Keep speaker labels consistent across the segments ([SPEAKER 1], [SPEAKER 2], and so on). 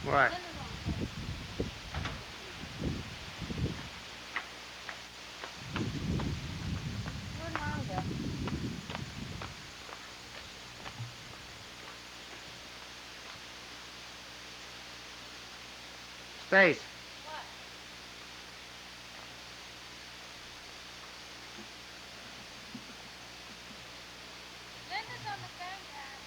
[SPEAKER 1] What?
[SPEAKER 2] Where'd Mom go?
[SPEAKER 1] Space.
[SPEAKER 2] What? Linda's on the phone, Dad.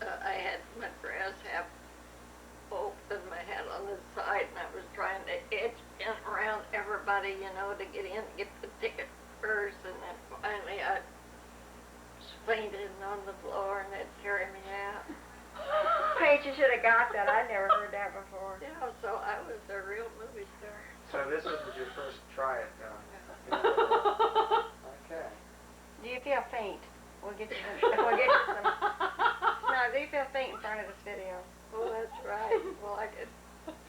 [SPEAKER 3] I had my dress half open, my head on the side, and I was trying to edge in around everybody, you know, to get in, get the ticket first, and then finally I fainted on the floor, and they'd carry me out.
[SPEAKER 2] Paige, you should have got that. I never heard that before.
[SPEAKER 3] Yeah, so I was a real movie star.
[SPEAKER 1] So this was your first try at Okay.
[SPEAKER 2] Do you feel faint? We'll get you some. We'll get you some. No, do you feel faint in front of this video?
[SPEAKER 3] Oh, that's right. Well, I could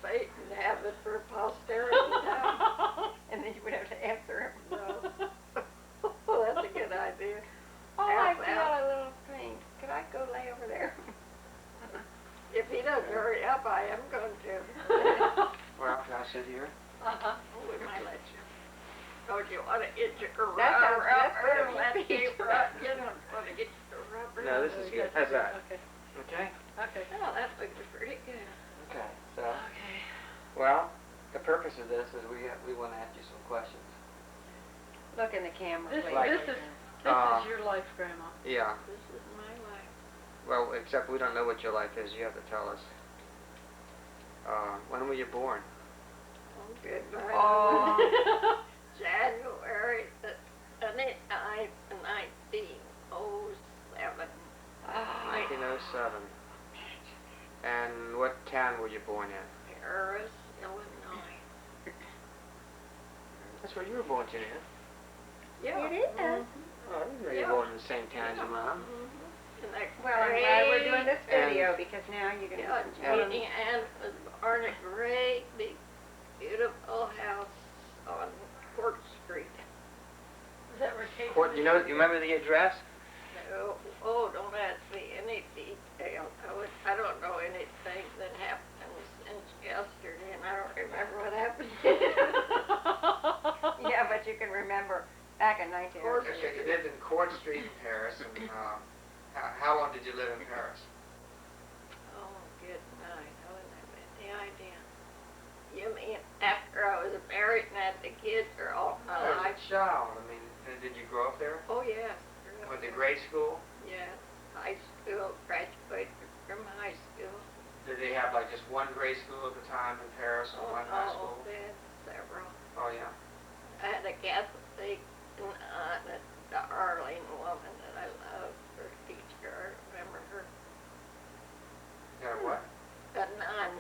[SPEAKER 3] faint and have it for posterity now.
[SPEAKER 2] And then you would have to answer him.
[SPEAKER 3] No. Oh, that's a good idea.
[SPEAKER 2] Oh, I
[SPEAKER 3] Pass
[SPEAKER 2] feel
[SPEAKER 3] out.
[SPEAKER 2] a little faint. Could I go lay over there?
[SPEAKER 3] If he doesn't hurry up, I am going to.
[SPEAKER 1] Well, can I sit here?
[SPEAKER 3] Uh-huh. We might let you. Oh, do you want to itch your rubber
[SPEAKER 2] That sounds
[SPEAKER 3] up
[SPEAKER 2] good for
[SPEAKER 3] or
[SPEAKER 2] me.
[SPEAKER 3] let you rub? You don't want to get your rubber.
[SPEAKER 1] No, this is good. How's that?
[SPEAKER 3] Okay.
[SPEAKER 1] Okay?
[SPEAKER 3] Okay. Oh, that looks pretty good.
[SPEAKER 1] Okay. So,
[SPEAKER 3] Okay.
[SPEAKER 1] well, the purpose of this is we want to ask you some questions.
[SPEAKER 2] Look in the camera,
[SPEAKER 4] This,
[SPEAKER 2] please.
[SPEAKER 1] Like-
[SPEAKER 4] this is your life, Grandma.
[SPEAKER 1] Yeah.
[SPEAKER 3] This is my life.
[SPEAKER 1] Well, except we don't know what your life is. You have to tell us. When were you born?
[SPEAKER 3] Oh, goodbye.
[SPEAKER 2] Oh.
[SPEAKER 3] January the 29th, 1907.
[SPEAKER 1] 1907. And what town were you born in?
[SPEAKER 3] Paris, Illinois.
[SPEAKER 1] That's where you were born, Janine.
[SPEAKER 3] Yeah.
[SPEAKER 2] It is.
[SPEAKER 3] Mhm.
[SPEAKER 1] Oh, I didn't know you were born in the same town as your mom.
[SPEAKER 3] Mhm. And that
[SPEAKER 2] Well, I'm glad we're doing this
[SPEAKER 1] And-
[SPEAKER 2] video because now you can.
[SPEAKER 3] Yeah, Jeannie Ann was born a great, big, beautiful house on Court Street.
[SPEAKER 4] Is that where Kate?
[SPEAKER 1] Court, you remember the address?
[SPEAKER 3] No, oh, don't ask me any detail. I don't know anything that happened since yesterday, and I don't remember what happened.
[SPEAKER 2] Yeah, but you can remember back in 19.
[SPEAKER 3] Court
[SPEAKER 5] Okay, you lived in Court Street in Paris, and how long did you live in Paris?
[SPEAKER 3] Oh, good night. I wouldn't have any idea. You mean after I was married and had the kids or all my
[SPEAKER 5] As
[SPEAKER 3] life?
[SPEAKER 5] a child, I mean, did you grow up there?
[SPEAKER 3] Oh, yes.
[SPEAKER 5] Went to grade school?
[SPEAKER 3] Yeah, high school, graduated from high school.
[SPEAKER 5] Did they have like just one grade school at the time in Paris and one high school?
[SPEAKER 3] They had several.
[SPEAKER 5] Oh, yeah.
[SPEAKER 3] I had a Catholic aunt, a darling woman that I loved, her teacher. I remember her.
[SPEAKER 5] You had a what?
[SPEAKER 3] A nun,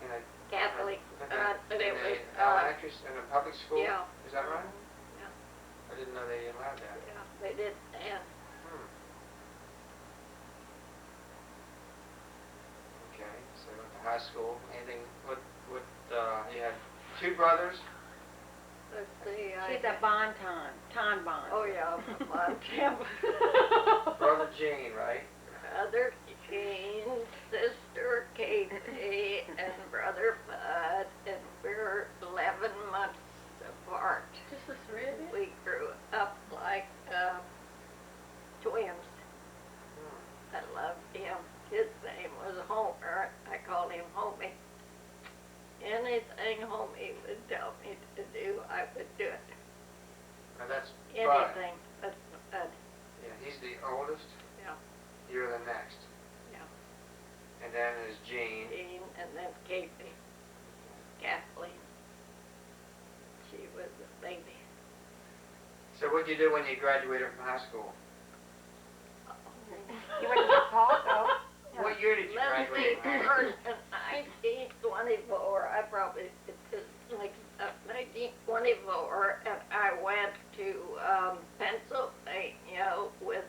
[SPEAKER 5] In a
[SPEAKER 3] Catholic aunt, but it
[SPEAKER 5] in
[SPEAKER 3] was,
[SPEAKER 5] a elementary, in a public school?
[SPEAKER 3] yeah.
[SPEAKER 5] Is that right?
[SPEAKER 3] Yeah,
[SPEAKER 5] I didn't know they allowed that.
[SPEAKER 3] yeah, they did, and
[SPEAKER 5] Hmm. Okay, so you went to high school. Anything? You had two brothers?
[SPEAKER 3] let's see.
[SPEAKER 2] She's a bonton, bond.
[SPEAKER 3] Oh, yeah, Montana.
[SPEAKER 5] Brother Gene, right?
[SPEAKER 3] Brother Gene, sister Katie, and brother Bud, and we're 11 months apart.
[SPEAKER 4] Just the three of you?
[SPEAKER 3] We grew up like twins.
[SPEAKER 5] Hmm.
[SPEAKER 3] I loved him. His name was Homer. I called him Homie. Anything Homie would tell me to do, I would do it.
[SPEAKER 5] Now that's Bud.
[SPEAKER 3] Anything. That's Bud.
[SPEAKER 5] Yeah, he's the oldest.
[SPEAKER 3] Yeah.
[SPEAKER 5] You're the next.
[SPEAKER 3] Yeah.
[SPEAKER 5] And then there's Gene.
[SPEAKER 3] Gene, and then Katie. Kathleen. She was a baby.
[SPEAKER 5] So what'd you do when you graduated from high school?
[SPEAKER 2] You went to Chicago.
[SPEAKER 5] What year did you
[SPEAKER 3] Let's
[SPEAKER 5] graduate
[SPEAKER 3] see,
[SPEAKER 5] from high school?
[SPEAKER 3] first in 1924, I probably, it's like 1924, and I went to Pennsylvania with,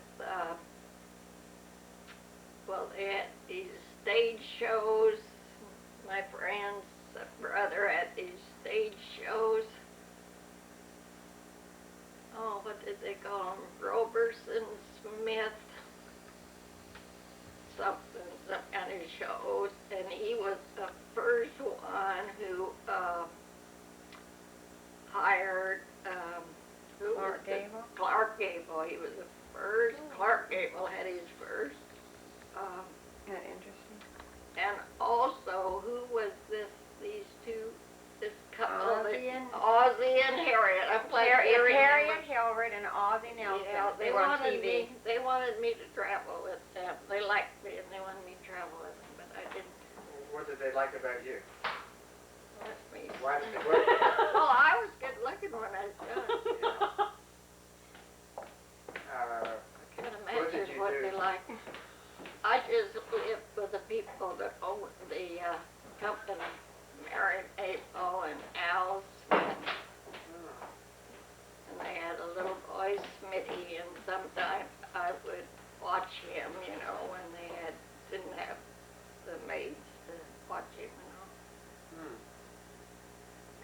[SPEAKER 3] well, they had these stage shows. My friend's brother had these stage shows. Oh, what did they call them? Roberson Smith. Some kind of shows, and he was the first one who hired who
[SPEAKER 2] Clark
[SPEAKER 3] was it?
[SPEAKER 2] Gable?
[SPEAKER 3] Clark Gable. He was the first. Clark Gable had his first.
[SPEAKER 2] Isn't that interesting?
[SPEAKER 3] And also, who was this? These two, this couple.
[SPEAKER 2] Ozzie and-
[SPEAKER 3] Ozzie and Harriet. I'm glad
[SPEAKER 2] It's
[SPEAKER 3] you remember.
[SPEAKER 2] Harriet Hillard and Ozzie Nelson.
[SPEAKER 3] Yeah,
[SPEAKER 2] they were on
[SPEAKER 3] wanted
[SPEAKER 2] TV.
[SPEAKER 3] They wanted me to travel with them. They liked me and they wanted me to travel with them, but I didn't
[SPEAKER 5] What did they like about you?
[SPEAKER 3] let me.
[SPEAKER 5] Why did they
[SPEAKER 3] Well, I was good looking when I was young. I can't
[SPEAKER 5] what did
[SPEAKER 3] imagine
[SPEAKER 5] you
[SPEAKER 3] what
[SPEAKER 5] do?
[SPEAKER 3] they liked. I just lived with the people that owned the company, Mary Maple and Al Smith. And they had a little boy, Smitty, and sometimes I would watch him, you know, when they didn't have the maids to watch him, you know.
[SPEAKER 5] Hmm.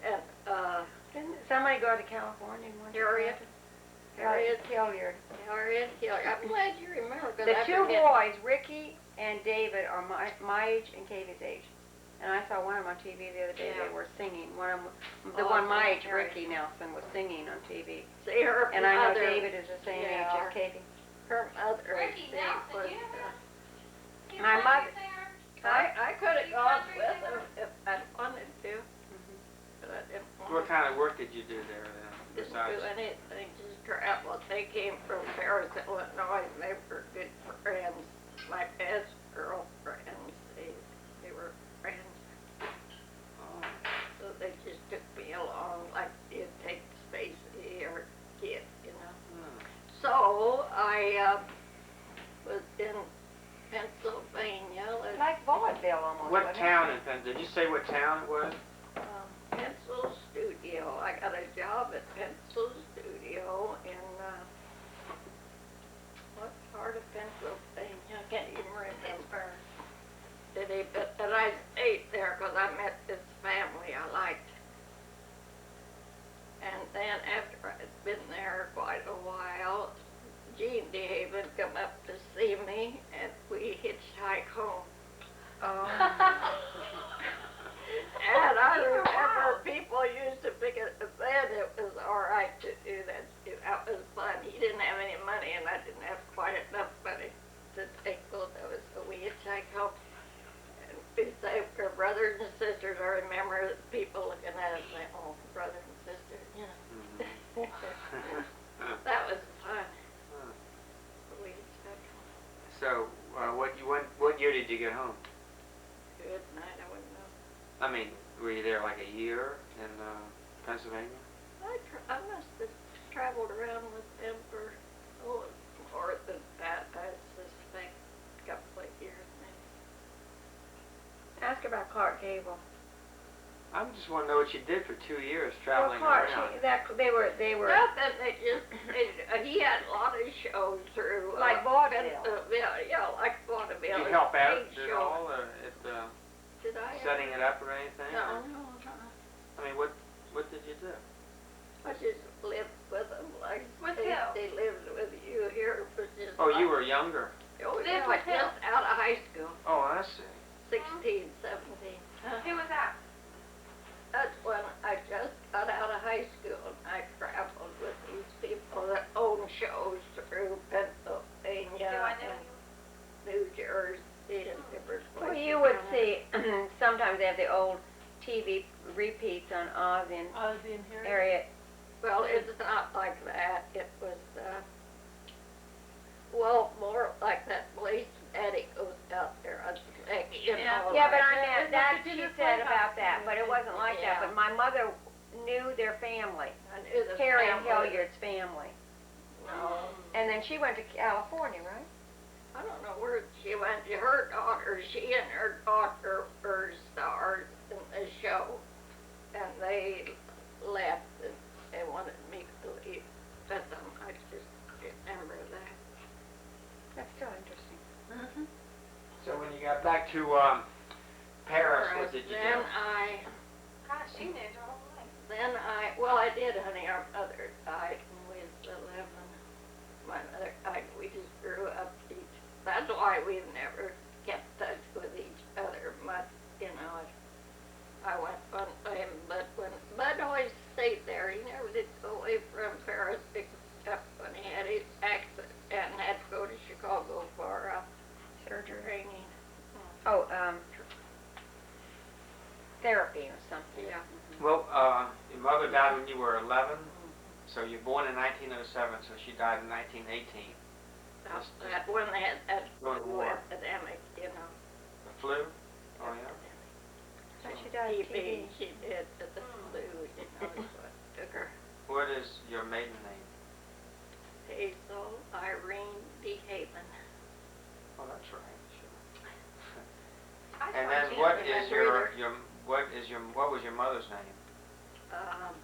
[SPEAKER 3] And
[SPEAKER 2] Didn't somebody go to California and went to
[SPEAKER 3] Harriet.
[SPEAKER 2] Harriet Hilliard.
[SPEAKER 3] Harriet Hillard. I'm glad you remember, because
[SPEAKER 2] The
[SPEAKER 3] I
[SPEAKER 2] two
[SPEAKER 3] forget.
[SPEAKER 2] boys, Ricky and David, are my age and Katie's age. And I saw one of them on TV the other day.
[SPEAKER 3] Yeah.
[SPEAKER 2] They were singing. One of them, the
[SPEAKER 3] Oh,
[SPEAKER 2] one my age,
[SPEAKER 3] Harriet.
[SPEAKER 2] Ricky Nelson, was singing on TV.
[SPEAKER 3] See, her
[SPEAKER 2] And I know
[SPEAKER 3] mother,
[SPEAKER 2] David is the same age
[SPEAKER 3] Yeah.
[SPEAKER 2] as Katie.
[SPEAKER 3] her mother,
[SPEAKER 6] Ricky
[SPEAKER 3] see,
[SPEAKER 6] Nelson,
[SPEAKER 3] was,
[SPEAKER 6] you ever get
[SPEAKER 2] My
[SPEAKER 6] married
[SPEAKER 2] mother-
[SPEAKER 6] there?
[SPEAKER 3] I could have
[SPEAKER 6] You
[SPEAKER 3] gone
[SPEAKER 6] country
[SPEAKER 3] with
[SPEAKER 6] singer?
[SPEAKER 3] them if I wanted to, but I didn't want
[SPEAKER 1] What kind of work did you do there then?
[SPEAKER 3] Didn't
[SPEAKER 1] Besides,
[SPEAKER 3] do anything, just travel. They came from Paris, Illinois, and they were good friends. My best girlfriends, they were friends.
[SPEAKER 1] oh,
[SPEAKER 3] So they just took me along like you'd take Stacy or Kit, you know.
[SPEAKER 1] hmm.
[SPEAKER 3] So I was in Pennsylvania. let's
[SPEAKER 2] Like vaudeville almost.
[SPEAKER 1] What
[SPEAKER 2] wasn't it?
[SPEAKER 1] town in Penn? Did you say what town it was?
[SPEAKER 3] Pencil Studio. I got a job at Pencil Studio in what part of Pennsylvania? university, but I stayed there because I met this family I liked. And then after I'd been there quite a while, Gene DeHaven come up to see me, and we hitchhiked home.
[SPEAKER 2] Oh.
[SPEAKER 3] And I remember people used to think then it was all right to do that. That was fun. He didn't have any money, and I didn't have quite enough money to take both of us, so we hitchhiked home. And we say we're brothers and sisters. I remember people looking at us saying, "Oh, brother and sister," you know. That was fun. We hitchhiked home.
[SPEAKER 1] So, what year did you get home?
[SPEAKER 3] Good night. I wouldn't know.
[SPEAKER 1] I mean, were you there like a year in Pennsylvania?
[SPEAKER 3] I must have traveled around with them for more than that. I suspect a couple of years maybe.
[SPEAKER 2] Ask about Clark Gable.
[SPEAKER 1] I just want to know what you did for 2 years
[SPEAKER 2] Well,
[SPEAKER 1] traveling
[SPEAKER 2] Clark,
[SPEAKER 1] around.
[SPEAKER 2] they were
[SPEAKER 3] Nothing. He had a lot of shows through.
[SPEAKER 2] Like vaudeville.
[SPEAKER 3] Yeah, like vaudeville.
[SPEAKER 1] Did you help out
[SPEAKER 3] Stage
[SPEAKER 1] at
[SPEAKER 3] show.
[SPEAKER 1] all at
[SPEAKER 3] Did I?
[SPEAKER 1] setting it up or anything?
[SPEAKER 3] No.
[SPEAKER 1] I mean, what did you do?
[SPEAKER 3] I just lived with them like
[SPEAKER 4] With
[SPEAKER 3] they,
[SPEAKER 4] who?
[SPEAKER 3] they lived with you here. Was just
[SPEAKER 1] Oh, you
[SPEAKER 3] like-
[SPEAKER 1] were younger.
[SPEAKER 3] Oh,
[SPEAKER 4] Lived
[SPEAKER 3] yeah,
[SPEAKER 4] with who?
[SPEAKER 3] just out of high school.
[SPEAKER 1] Oh, I see.
[SPEAKER 3] 16, 17.
[SPEAKER 4] Who was that?
[SPEAKER 3] That's when I just got out of high school and I traveled with these people that own shows through Pennsylvania
[SPEAKER 4] Do I know
[SPEAKER 3] and
[SPEAKER 4] you?
[SPEAKER 3] New Jersey and different places.
[SPEAKER 2] Well, you would
[SPEAKER 3] down there.
[SPEAKER 2] see, sometimes they have the old TV repeats on Oz in
[SPEAKER 4] Ozzy and Harriet.
[SPEAKER 2] Harriet.
[SPEAKER 3] Well, it's not like that. It was, well, more like that place Daddy goes out there on the lake, you
[SPEAKER 4] Yeah.
[SPEAKER 3] know.
[SPEAKER 2] Yeah, but
[SPEAKER 3] like-
[SPEAKER 2] I meant, that she said about that, but it wasn't like that.
[SPEAKER 3] Yeah.
[SPEAKER 2] But my mother knew their family,
[SPEAKER 3] I knew the
[SPEAKER 2] Terry and
[SPEAKER 3] family.
[SPEAKER 2] Hilliard's family.
[SPEAKER 3] No.
[SPEAKER 2] And then she went to California, right?
[SPEAKER 3] I don't know where she went. Her daughter, she and her daughter were stars in the show, and they left and they wanted me to leave with them. I just remember that.
[SPEAKER 2] That's still interesting.
[SPEAKER 4] Mm-hmm.
[SPEAKER 1] So when you got back to Paris, what did you
[SPEAKER 3] Then
[SPEAKER 1] do?
[SPEAKER 4] Gosh, she knew her whole life.
[SPEAKER 3] Well, I did, honey. Our mother died when we was 11. My mother died. We just grew up that's why we've never kept touch with each other much, you know. I went one time, but when Bud always stayed there, he never did go away from Paris except when he had his accident and had to go to Chicago for
[SPEAKER 2] Surgery.
[SPEAKER 3] training.
[SPEAKER 2] Oh, therapy or something.
[SPEAKER 3] Yeah.
[SPEAKER 1] Well, your mother died when you were 11, so you're born in 1907, so she died in 1918.
[SPEAKER 3] That when they had that
[SPEAKER 1] During the
[SPEAKER 3] flu
[SPEAKER 1] war.
[SPEAKER 3] epidemic, you know.
[SPEAKER 1] The flu? Oh, yeah.
[SPEAKER 2] But she died of TB.
[SPEAKER 3] She did, but the flu, you know, is what took her.
[SPEAKER 1] What is your maiden name?
[SPEAKER 3] Hazel Irene DeHaven.
[SPEAKER 1] Oh, that's right, sure.
[SPEAKER 4] I
[SPEAKER 1] And
[SPEAKER 4] thought
[SPEAKER 1] then
[SPEAKER 4] you
[SPEAKER 1] what
[SPEAKER 4] knew
[SPEAKER 1] is
[SPEAKER 4] that.
[SPEAKER 1] what was your mother's name?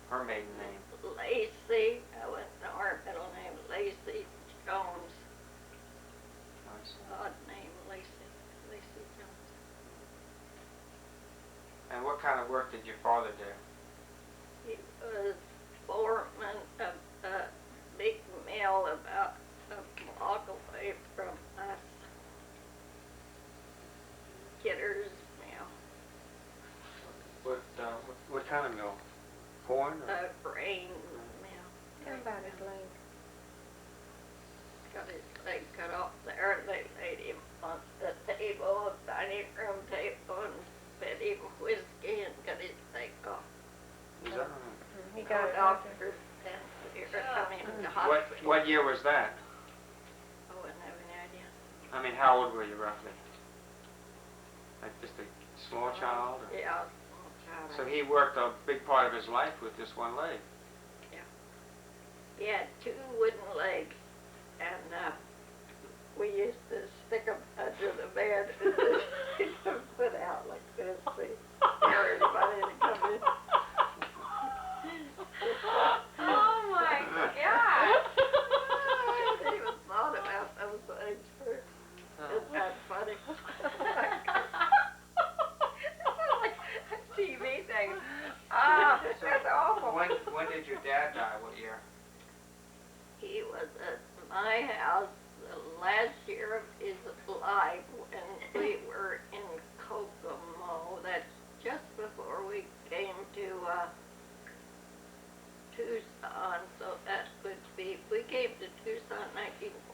[SPEAKER 1] Her maiden name?
[SPEAKER 3] Lacey, I went to our middle name, Lacey Jones.
[SPEAKER 1] I see.
[SPEAKER 3] Odd name, Lacey Jones.
[SPEAKER 1] And what kind of work did your father do?
[SPEAKER 3] He was foreman of a big mill about a block away from us. Kidder's Mill.
[SPEAKER 1] What kind of mill? Corn? Or?
[SPEAKER 3] A grain mill.
[SPEAKER 2] Tell me about his leg.
[SPEAKER 3] Got his leg cut off there, and they laid him on the table, a dining room table, and fed him whiskey and got his leg off.
[SPEAKER 1] Is that
[SPEAKER 2] He
[SPEAKER 3] No
[SPEAKER 2] got it
[SPEAKER 3] doctor then coming to the
[SPEAKER 1] what
[SPEAKER 3] hospital.
[SPEAKER 1] year was that?
[SPEAKER 3] I wouldn't have any idea.
[SPEAKER 1] I mean, how old were you roughly? Like just a small child? Or?
[SPEAKER 3] Yeah.
[SPEAKER 1] So he worked a big part of his life with this one leg.
[SPEAKER 3] He had 2 wooden legs, and we used to stick them under the bed and just put out like this. We scare everybody to come in.
[SPEAKER 4] Oh my God.
[SPEAKER 3] I hadn't even thought about those things. Isn't that funny? my house the last year of his life when we were in Kokomo. That's just before we came to Tucson, so that would be, we came to Tucson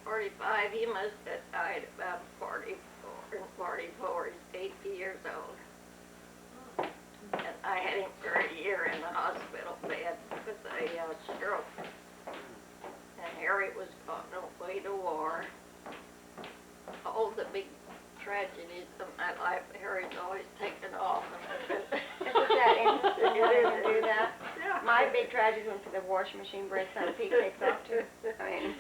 [SPEAKER 3] 1945. He must have died about 44 and 44. He's 80 years old. And I had him for a year in the hospital bed with a stroke. And Harry was on away to war. All the big tragedies of my life, Harry's always taken off.
[SPEAKER 2] Isn't that interesting?
[SPEAKER 3] It
[SPEAKER 2] How
[SPEAKER 3] is.
[SPEAKER 2] they do that?
[SPEAKER 3] Yeah.
[SPEAKER 2] My big tragedy when the washing machine breaks down, Pete takes off too. I mean,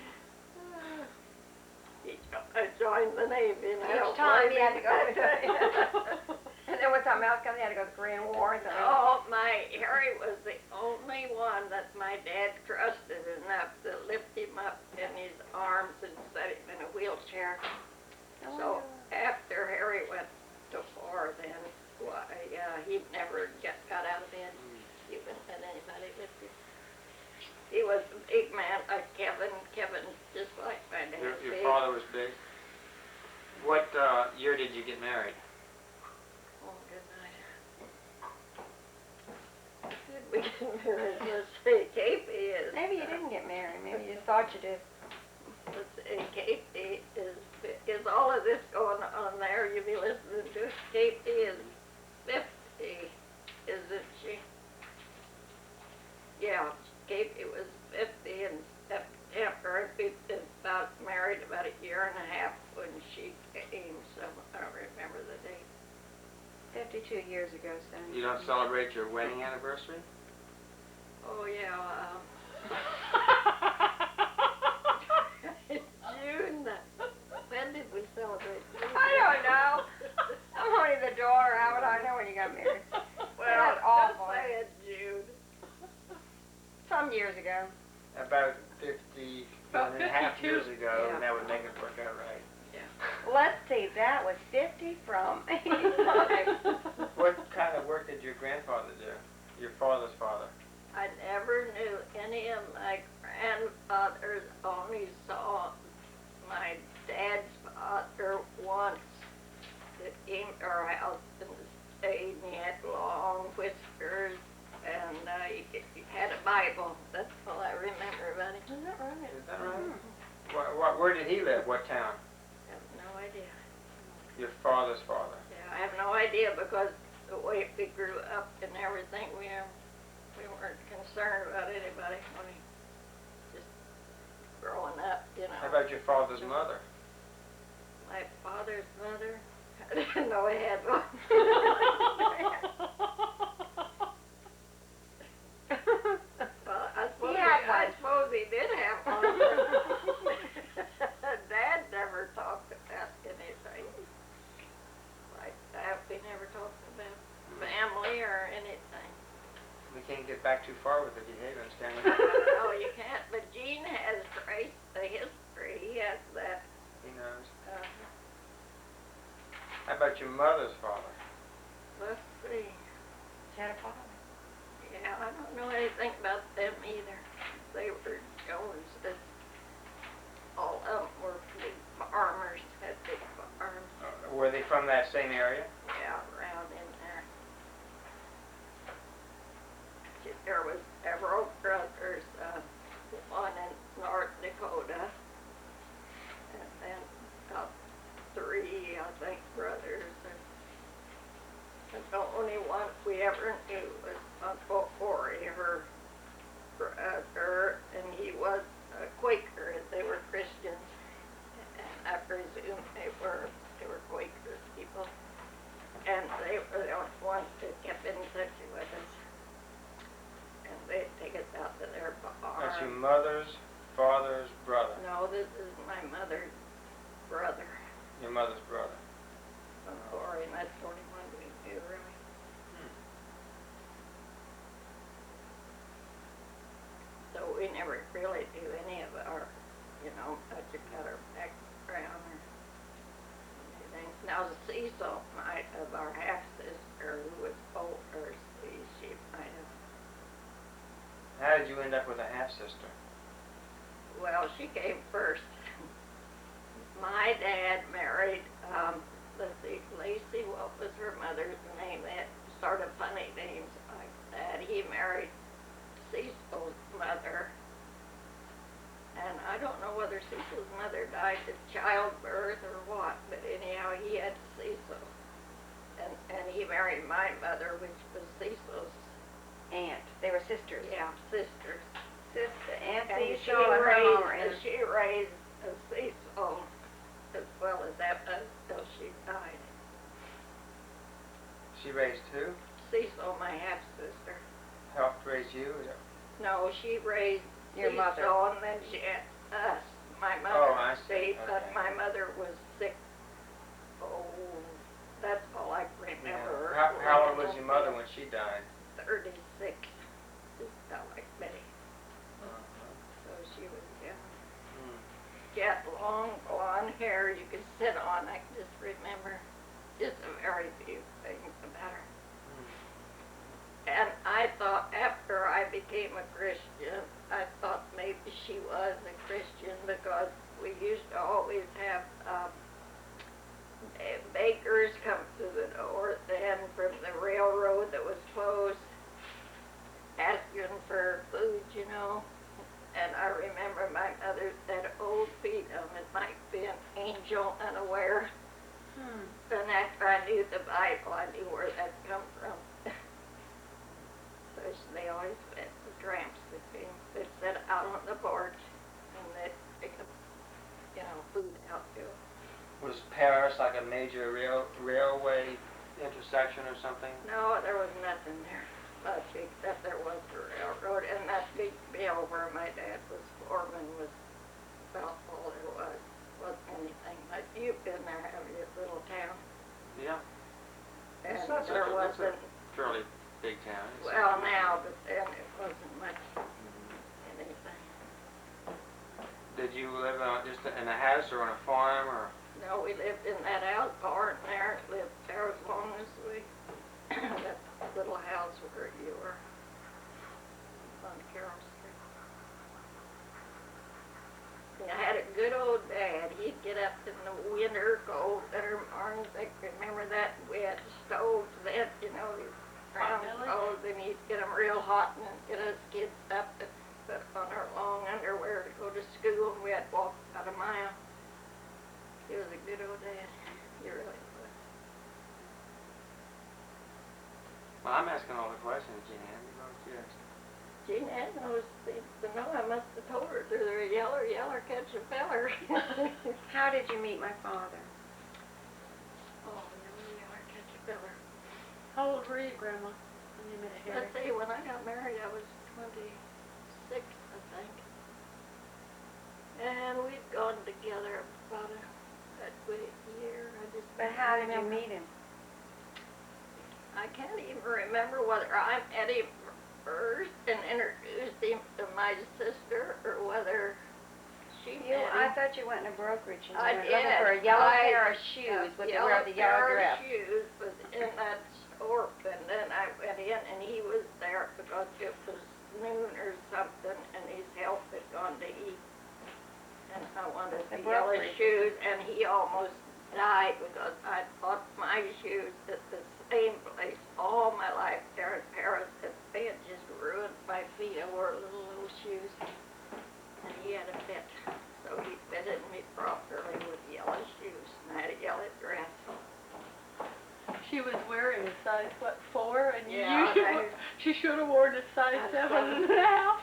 [SPEAKER 3] I joined the Navy and I
[SPEAKER 2] each
[SPEAKER 3] don't
[SPEAKER 2] time he
[SPEAKER 3] blame
[SPEAKER 2] had to go
[SPEAKER 3] him.
[SPEAKER 2] to and then when something else comes, he had to go to the Korean War. So
[SPEAKER 3] Oh, Harry was the only one that my dad trusted enough to lift him up in his arms and set him in a wheelchair. So after Harry went to war, then he never got out of bed. He wouldn't let anybody lift him. He was a big man like Kevin. Kevin, just like my dad.
[SPEAKER 1] Your father was big. What year did you get married?
[SPEAKER 3] Oh, good night. Did we get married? Let's see. Casey is.
[SPEAKER 2] maybe you didn't get married. Maybe you just thought you did.
[SPEAKER 3] Let's see. Casey is all of this going on there. You be listening to. Casey is 50, isn't she? Yeah. Casey was 50 in September. We'd been married about a year and a half when she came, so I don't remember the date.
[SPEAKER 2] 52 years ago, son.
[SPEAKER 1] You don't celebrate your wedding anniversary?
[SPEAKER 3] Oh yeah, June. When did we celebrate?
[SPEAKER 2] I don't know. I'm only the daughter. How would I know when you got married?
[SPEAKER 3] Well,
[SPEAKER 2] That's awful.
[SPEAKER 3] just say it, June.
[SPEAKER 2] Some years ago.
[SPEAKER 1] About 50 and a half years ago,
[SPEAKER 3] Yeah.
[SPEAKER 1] that would make it work out right.
[SPEAKER 2] Let's see, that was 50 from 85.
[SPEAKER 1] What kind of work did your grandfather do? Your father's father?
[SPEAKER 3] I never knew any of my grandfathers, only saw my dad's father once. That came to our house and stayed, and he had long whiskers, and he had a Bible. That's all I remember about him.
[SPEAKER 2] Isn't that right?
[SPEAKER 1] Is that right? Where did he live? What town?
[SPEAKER 3] I have no idea.
[SPEAKER 1] Your father's father.
[SPEAKER 3] Yeah, I have no idea because the way we grew up and everything, we weren't concerned about anybody when we just growing up, you know.
[SPEAKER 1] How about your father's mother?
[SPEAKER 3] My father's mother, I didn't know he had one. Well, I suppose he did have one. Dad never talked about anything like that. We never talked about family or anything.
[SPEAKER 1] We can't get back too far with it, you hate understanding.
[SPEAKER 3] No, you can't. But Gene has traced the history. He has that.
[SPEAKER 1] He knows.
[SPEAKER 3] Uh,
[SPEAKER 1] How about your mother's father?
[SPEAKER 3] let's see.
[SPEAKER 2] She had a father.
[SPEAKER 3] Yeah, I don't know anything about them either. They were Joneses. All of them were big farmers, had big farms.
[SPEAKER 1] Were they from that same area?
[SPEAKER 3] Yeah, around in there. There was several brothers, one in North Dakota, and then about 3, I think, brothers. And the only one we ever knew was Uncle Corey, her brother, and he was a Quaker. They were Christians, and I presume they were Quaker people. And they were the only ones that kept in touch with us. And they'd take us out to their farm.
[SPEAKER 1] That's your mother's father's brother.
[SPEAKER 3] No, this is my mother's brother,
[SPEAKER 1] Your mother's brother.
[SPEAKER 3] Uncle Corey, and that's the only one we knew, really. So we never really knew any of our, much about our background or anything. Now Cecil might have, our half-sister who was older, she might have.
[SPEAKER 1] How did you end up with a half-sister?
[SPEAKER 3] Well, she came first. mother died of childbirth or what, but anyhow, he had Cecil. And he married my mother, which was Cecil's,
[SPEAKER 2] Aunt. They were sisters.
[SPEAKER 3] yeah, sisters.
[SPEAKER 2] Sister, Aunt
[SPEAKER 3] And she
[SPEAKER 2] Cecil and her mama were
[SPEAKER 3] raised,
[SPEAKER 2] Aunt.
[SPEAKER 3] she raised Cecil as well as that until she died.
[SPEAKER 1] She raised who?
[SPEAKER 3] Cecil, my half-sister.
[SPEAKER 1] Helped raise you?
[SPEAKER 3] No, she raised
[SPEAKER 2] Your
[SPEAKER 3] Cecil,
[SPEAKER 2] mother.
[SPEAKER 3] and then she had us. My mother
[SPEAKER 1] Oh, I see.
[SPEAKER 3] stayed, but
[SPEAKER 1] Okay.
[SPEAKER 3] my mother was sick. Oh, that's all I remember.
[SPEAKER 1] How old was your mother when she died?
[SPEAKER 3] 36, just about like me.
[SPEAKER 1] Uh-huh.
[SPEAKER 3] So she was young.
[SPEAKER 1] Hmm.
[SPEAKER 3] She had long blonde hair you could sit on. I can just remember just a very few things about her. And I thought after I became a Christian, I thought maybe she was a Christian because we used to always have bakers come to the door then from the railroad that was closed asking for food, you know. And I remember my mother said, "Old feet of it might be an angel unaware." And after I knew the Bible, I knew where that come from. So they always went the tramps that came, they'd sit out on the porch and they'd pick up, you know, food out to them.
[SPEAKER 1] Was Paris like a major railway intersection or something?
[SPEAKER 3] No, there was nothing there much except there was the railroad and that big mill where my dad was foreman was about all there was. Wasn't anything. But you've been there, haven't you, little town?
[SPEAKER 1] Yeah.
[SPEAKER 3] And
[SPEAKER 1] That's
[SPEAKER 3] there
[SPEAKER 1] a
[SPEAKER 3] wasn't,
[SPEAKER 1] fairly big town.
[SPEAKER 3] well now, but then it wasn't much anything.
[SPEAKER 1] Did you live just in a house or on a farm or?
[SPEAKER 3] No, we lived in that house barn there, lived there as long as we, that little house where you were on Carroll Street. And I had a good old dad. He'd get up in the winter, cold winter mornings. I can remember that. We had stoves then, you know, these round stoves, and he'd get them real hot and get us kids up to put on our long underwear to go to school. And we had to walk about a mile. He was a good old dad. He really was.
[SPEAKER 1] Well, I'm asking all the questions, Jan. You know, just.
[SPEAKER 3] Gene Ann knows things to know. I must have told her through the yeller, catch a feller.
[SPEAKER 2] How did you meet my father?
[SPEAKER 3] Oh, yeller, catch a feller.
[SPEAKER 7] How old were you, Grandma, when you met Harry?
[SPEAKER 3] Let's see, when I got married, I was 26, I think. And we'd gone together about a year. I just
[SPEAKER 2] But how did you
[SPEAKER 3] remember.
[SPEAKER 2] meet him?
[SPEAKER 3] I can't even remember whether I met him first and introduced him to my sister or whether she met him.
[SPEAKER 2] I thought you went in a brokerage and
[SPEAKER 3] I
[SPEAKER 2] you were
[SPEAKER 3] did.
[SPEAKER 2] looking for a yellow
[SPEAKER 3] I-
[SPEAKER 2] pair of shoes with the wear the yellow dress.
[SPEAKER 3] Shoes was in that store, and then I went in and he was there because it was noon or something and his health had gone to eat. And I wanted
[SPEAKER 2] The
[SPEAKER 3] the yellow
[SPEAKER 2] brokerage.
[SPEAKER 3] shoes and he almost died because I bought my shoes at the same place all my life there in Paris and they had just ruined my feet. I wore little shoes and he had a fit. So he fitted me properly with yellow shoes and I had a yellow dress.
[SPEAKER 7] She was wearing a size, what, 4? And
[SPEAKER 3] Yeah,
[SPEAKER 7] she should have worn a size
[SPEAKER 3] A
[SPEAKER 7] 7.5. Isn't that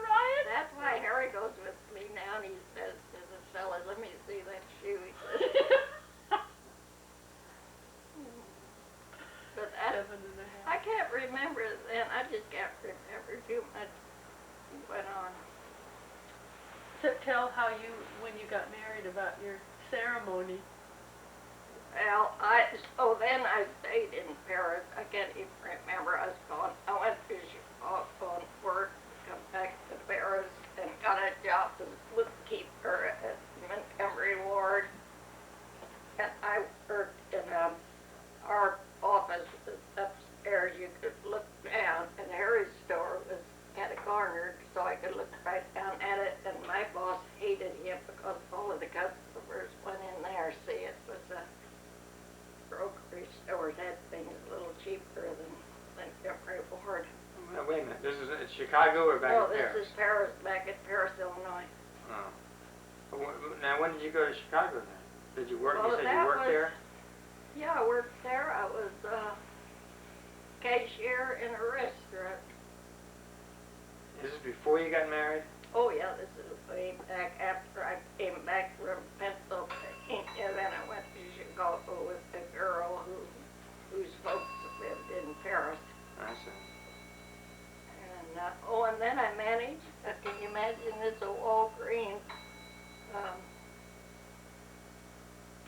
[SPEAKER 7] right?
[SPEAKER 3] That's why Harry goes with me now and he says to the fella, "Let me see that shoe." He says. But that,
[SPEAKER 7] 7.5.
[SPEAKER 3] I can't remember then. I just can't remember too much went on.
[SPEAKER 7] So tell how you, when you got married, about your ceremony.
[SPEAKER 3] Well, then I stayed in Paris. I can't even remember us going. I went to Chicago and worked, come back to Paris and got a job as bookkeeper at Montgomery Ward. And I worked in our office was upstairs. You could look down, and Harry's store was at a corner, so I could look right down at it. And my boss hated him because all of the customers went in there. See, it was a brokerage store had things a little cheaper than Montgomery Ward.
[SPEAKER 1] Wait a minute. This is in Chicago or back
[SPEAKER 3] No,
[SPEAKER 1] in
[SPEAKER 3] this
[SPEAKER 1] Paris?
[SPEAKER 3] is Paris, back at Paris, Illinois.
[SPEAKER 1] Oh. Now, when did you go to Chicago then? Did you work,
[SPEAKER 3] Well,
[SPEAKER 1] you said you
[SPEAKER 3] that
[SPEAKER 1] worked
[SPEAKER 3] was-
[SPEAKER 1] there?
[SPEAKER 3] Yeah, I worked there. I was cashier in a restaurant.
[SPEAKER 1] This is before you got married?
[SPEAKER 3] Oh yeah, this is way back after I came back from Pennsylvania. Then I went to Chicago with a girl whose folks lived in Paris.
[SPEAKER 1] I see.
[SPEAKER 3] And and then I managed. Can you imagine this a Walgreens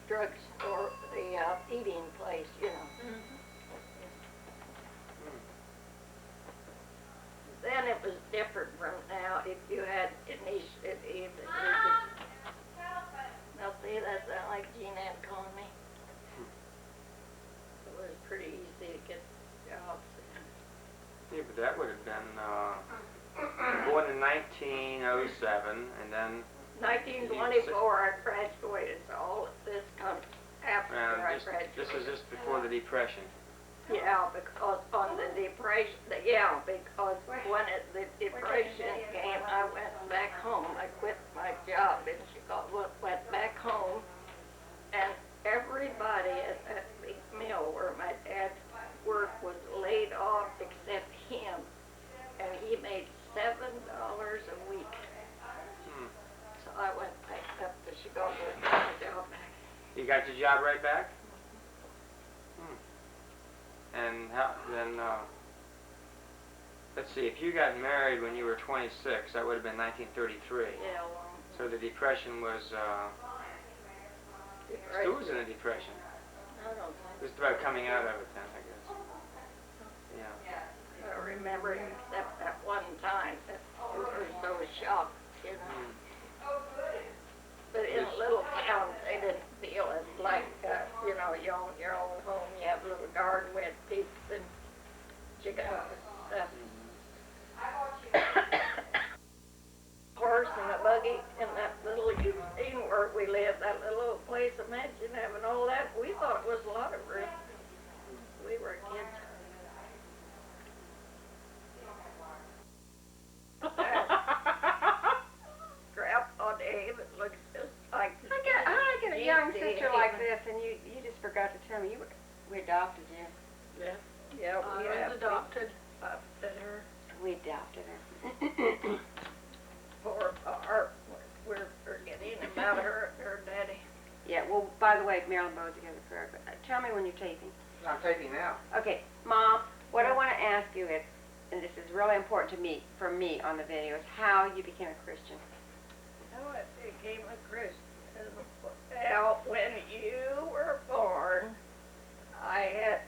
[SPEAKER 3] drugstore, the eating place, you know. Then it was different from now. If you had initiative, now see, that sounds like Jeanette calling me. It was pretty easy to get jobs.
[SPEAKER 1] Yeah, but that would have been, born in 1907, and then,
[SPEAKER 3] 1924, I graduated, so all of this comes after I graduated.
[SPEAKER 1] this is just before the Depression.
[SPEAKER 3] Yeah, because on the depression, because when the depression came, I went back home. I quit my job in Chicago, went back home, and everybody at that big mill where my dad worked was laid off except him, and he made $7 a week. So I went back up to Chicago and got my job back.
[SPEAKER 1] You got your job right back? And how, then, let's see, if you got married when you were 26, that would have been 1933.
[SPEAKER 3] Yeah, well,
[SPEAKER 1] So the Depression was, still was in a depression.
[SPEAKER 3] I don't think.
[SPEAKER 1] Just about coming out of it then, I guess. Yeah.
[SPEAKER 3] I don't remember it except that one time that we were so shocked, you know. But in a little town, they didn't feel it like, you know, you own your own home, you have a little garden with pigs and chickens and stuff. Horse and a buggy in that little, you seen where we lived, that little old place. Imagine having all that. We thought it was a lot of room. We were kids. Grandpa Dave, it looks just like
[SPEAKER 2] I got a young
[SPEAKER 3] Dave.
[SPEAKER 2] sister like this, and you just forgot to tell me we adopted you.
[SPEAKER 3] Yeah,
[SPEAKER 7] I
[SPEAKER 3] we
[SPEAKER 7] was
[SPEAKER 3] have
[SPEAKER 7] adopted at her.
[SPEAKER 2] We adopted her.
[SPEAKER 3] poor Barb. We're forgetting about her daddy.
[SPEAKER 2] Yeah, well, by the way, Marilyn Bowe's together prayer, but tell me when you're taping.
[SPEAKER 5] I'm taping now.
[SPEAKER 2] Okay, Mom, what I want to ask you is, and this is really important to me, for me on the video, is how you became a Christian.
[SPEAKER 3] How I became a Christian. Well, when you were born, I had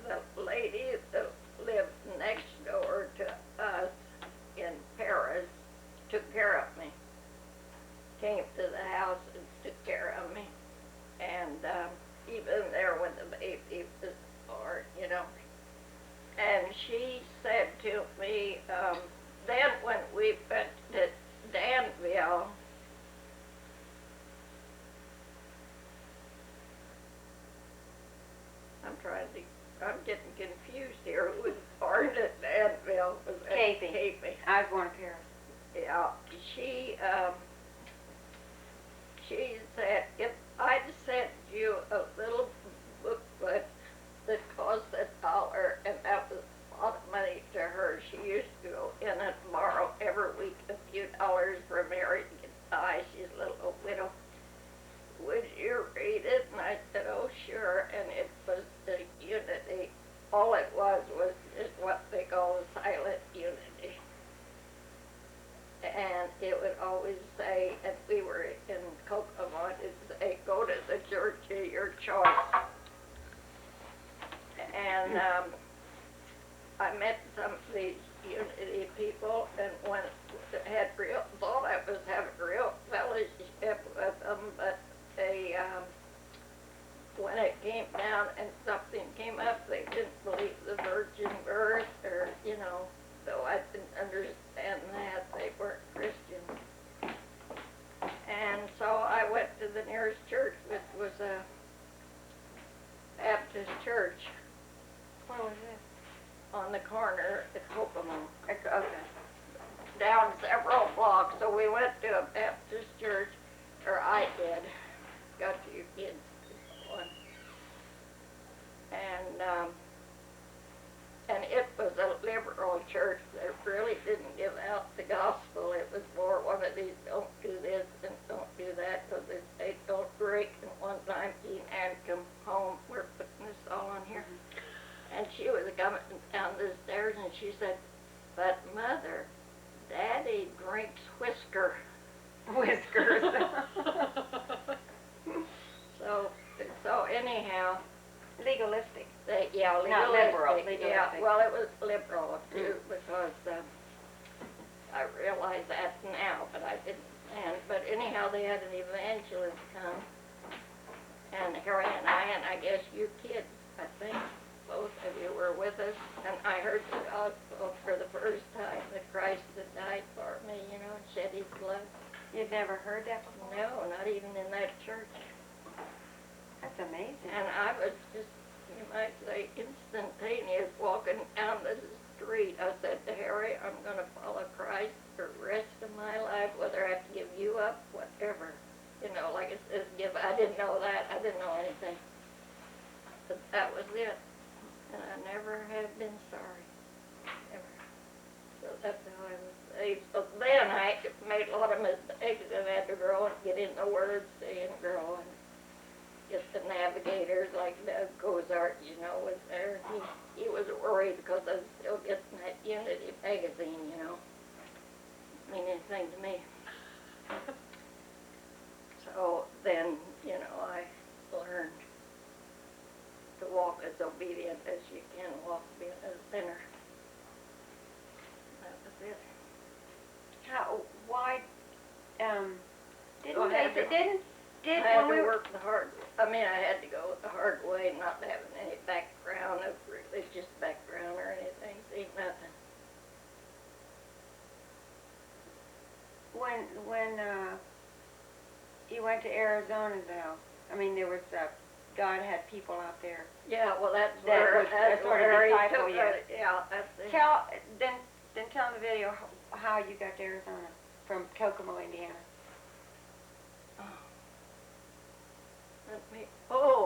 [SPEAKER 3] the lady that lived next door to us in Paris took care of me. Came to the house and took care of me. And even there when the baby was born, you know. And she said to me, then when we went to Danville, I'm getting confused here. Who was born at Danville? Was that
[SPEAKER 2] Kathy.
[SPEAKER 3] Kathy.
[SPEAKER 2] I was born in Paris.
[SPEAKER 3] Yeah, she said, if I'd sent you a little booklet that cost $1, and that was a lot of money to her. She used to go in and borrow every week a few dollars for Mary to get by. She's a little old widow. Would you read it? And I said, oh, sure. And it was the unity. All it was just what they call the silent unity. And it would always say, and we were in Kokomo, it would say, go to the church of your choice. And I met some of these unity people, and when thought I was having real fellowship with them, but they, when it came down and something came up, they didn't believe the virgin birth, or, you know, though I didn't understand that, they weren't Christians. And so I went to the nearest church, which was a Baptist church
[SPEAKER 2] Where was this?
[SPEAKER 3] on the corner at Kokomo,
[SPEAKER 2] Okay.
[SPEAKER 3] down several blocks. So we went to a Baptist church, or I did. Got to your kids. One. And it was a liberal church that really didn't give out the gospel. It was more one of these, don't do this and don't do that, because they don't drink. And one time Jean Ann come home, we're putting this all on here, and she was coming down the stairs and she said, but Mother, Daddy drinks whisker.
[SPEAKER 2] Whiskers.
[SPEAKER 3] So anyhow,
[SPEAKER 2] Legalistic.
[SPEAKER 3] yeah,
[SPEAKER 2] Not liberal,
[SPEAKER 3] legalistic, yeah,
[SPEAKER 2] legalistic.
[SPEAKER 3] well, it was liberal too, because I realize that now, but I didn't then. But anyhow, they had an evangelist come, and Harry and I guess you kids, I think, both of you were with us, and I heard the gospel for the first time, that Christ had died for me, you know, and shed his blood.
[SPEAKER 2] You've never heard that before?
[SPEAKER 3] No, not even in that church.
[SPEAKER 2] That's amazing.
[SPEAKER 3] And I was just, you might say, instantaneous walking down the street. I said to Harry, I'm going to follow Christ for the rest of my life, whether I have to give you up, whatever. You know, like it says, I didn't know that. I didn't know anything. But that was it. And I never have been sorry. Never. So that's how I was saved. So then I made a lot of mistakes and had to grow and get in the Word, stay and grow, and get the navigators like Doug Cozart, you know, was there. He was worried because I was still getting that Unity magazine, you know. Mean anything to me. So then, you know, I learned to walk as obedient as you can walk being a sinner. That was it.
[SPEAKER 2] Why,
[SPEAKER 3] So I had to-
[SPEAKER 2] did
[SPEAKER 3] I had
[SPEAKER 2] when we
[SPEAKER 3] to
[SPEAKER 2] were,
[SPEAKER 3] work the hard. I mean, I had to go the hard way, not having any background of religious background or anything. See, nothing.
[SPEAKER 2] when you went to Arizona though, I mean there was, God had people out there.
[SPEAKER 3] Yeah, well, that's
[SPEAKER 2] That
[SPEAKER 3] where
[SPEAKER 2] was a sort of
[SPEAKER 3] he
[SPEAKER 2] disciple
[SPEAKER 3] took
[SPEAKER 2] you.
[SPEAKER 3] it. Yeah, that's it.
[SPEAKER 2] Then tell the video how you got to Arizona from Kokomo, Indiana.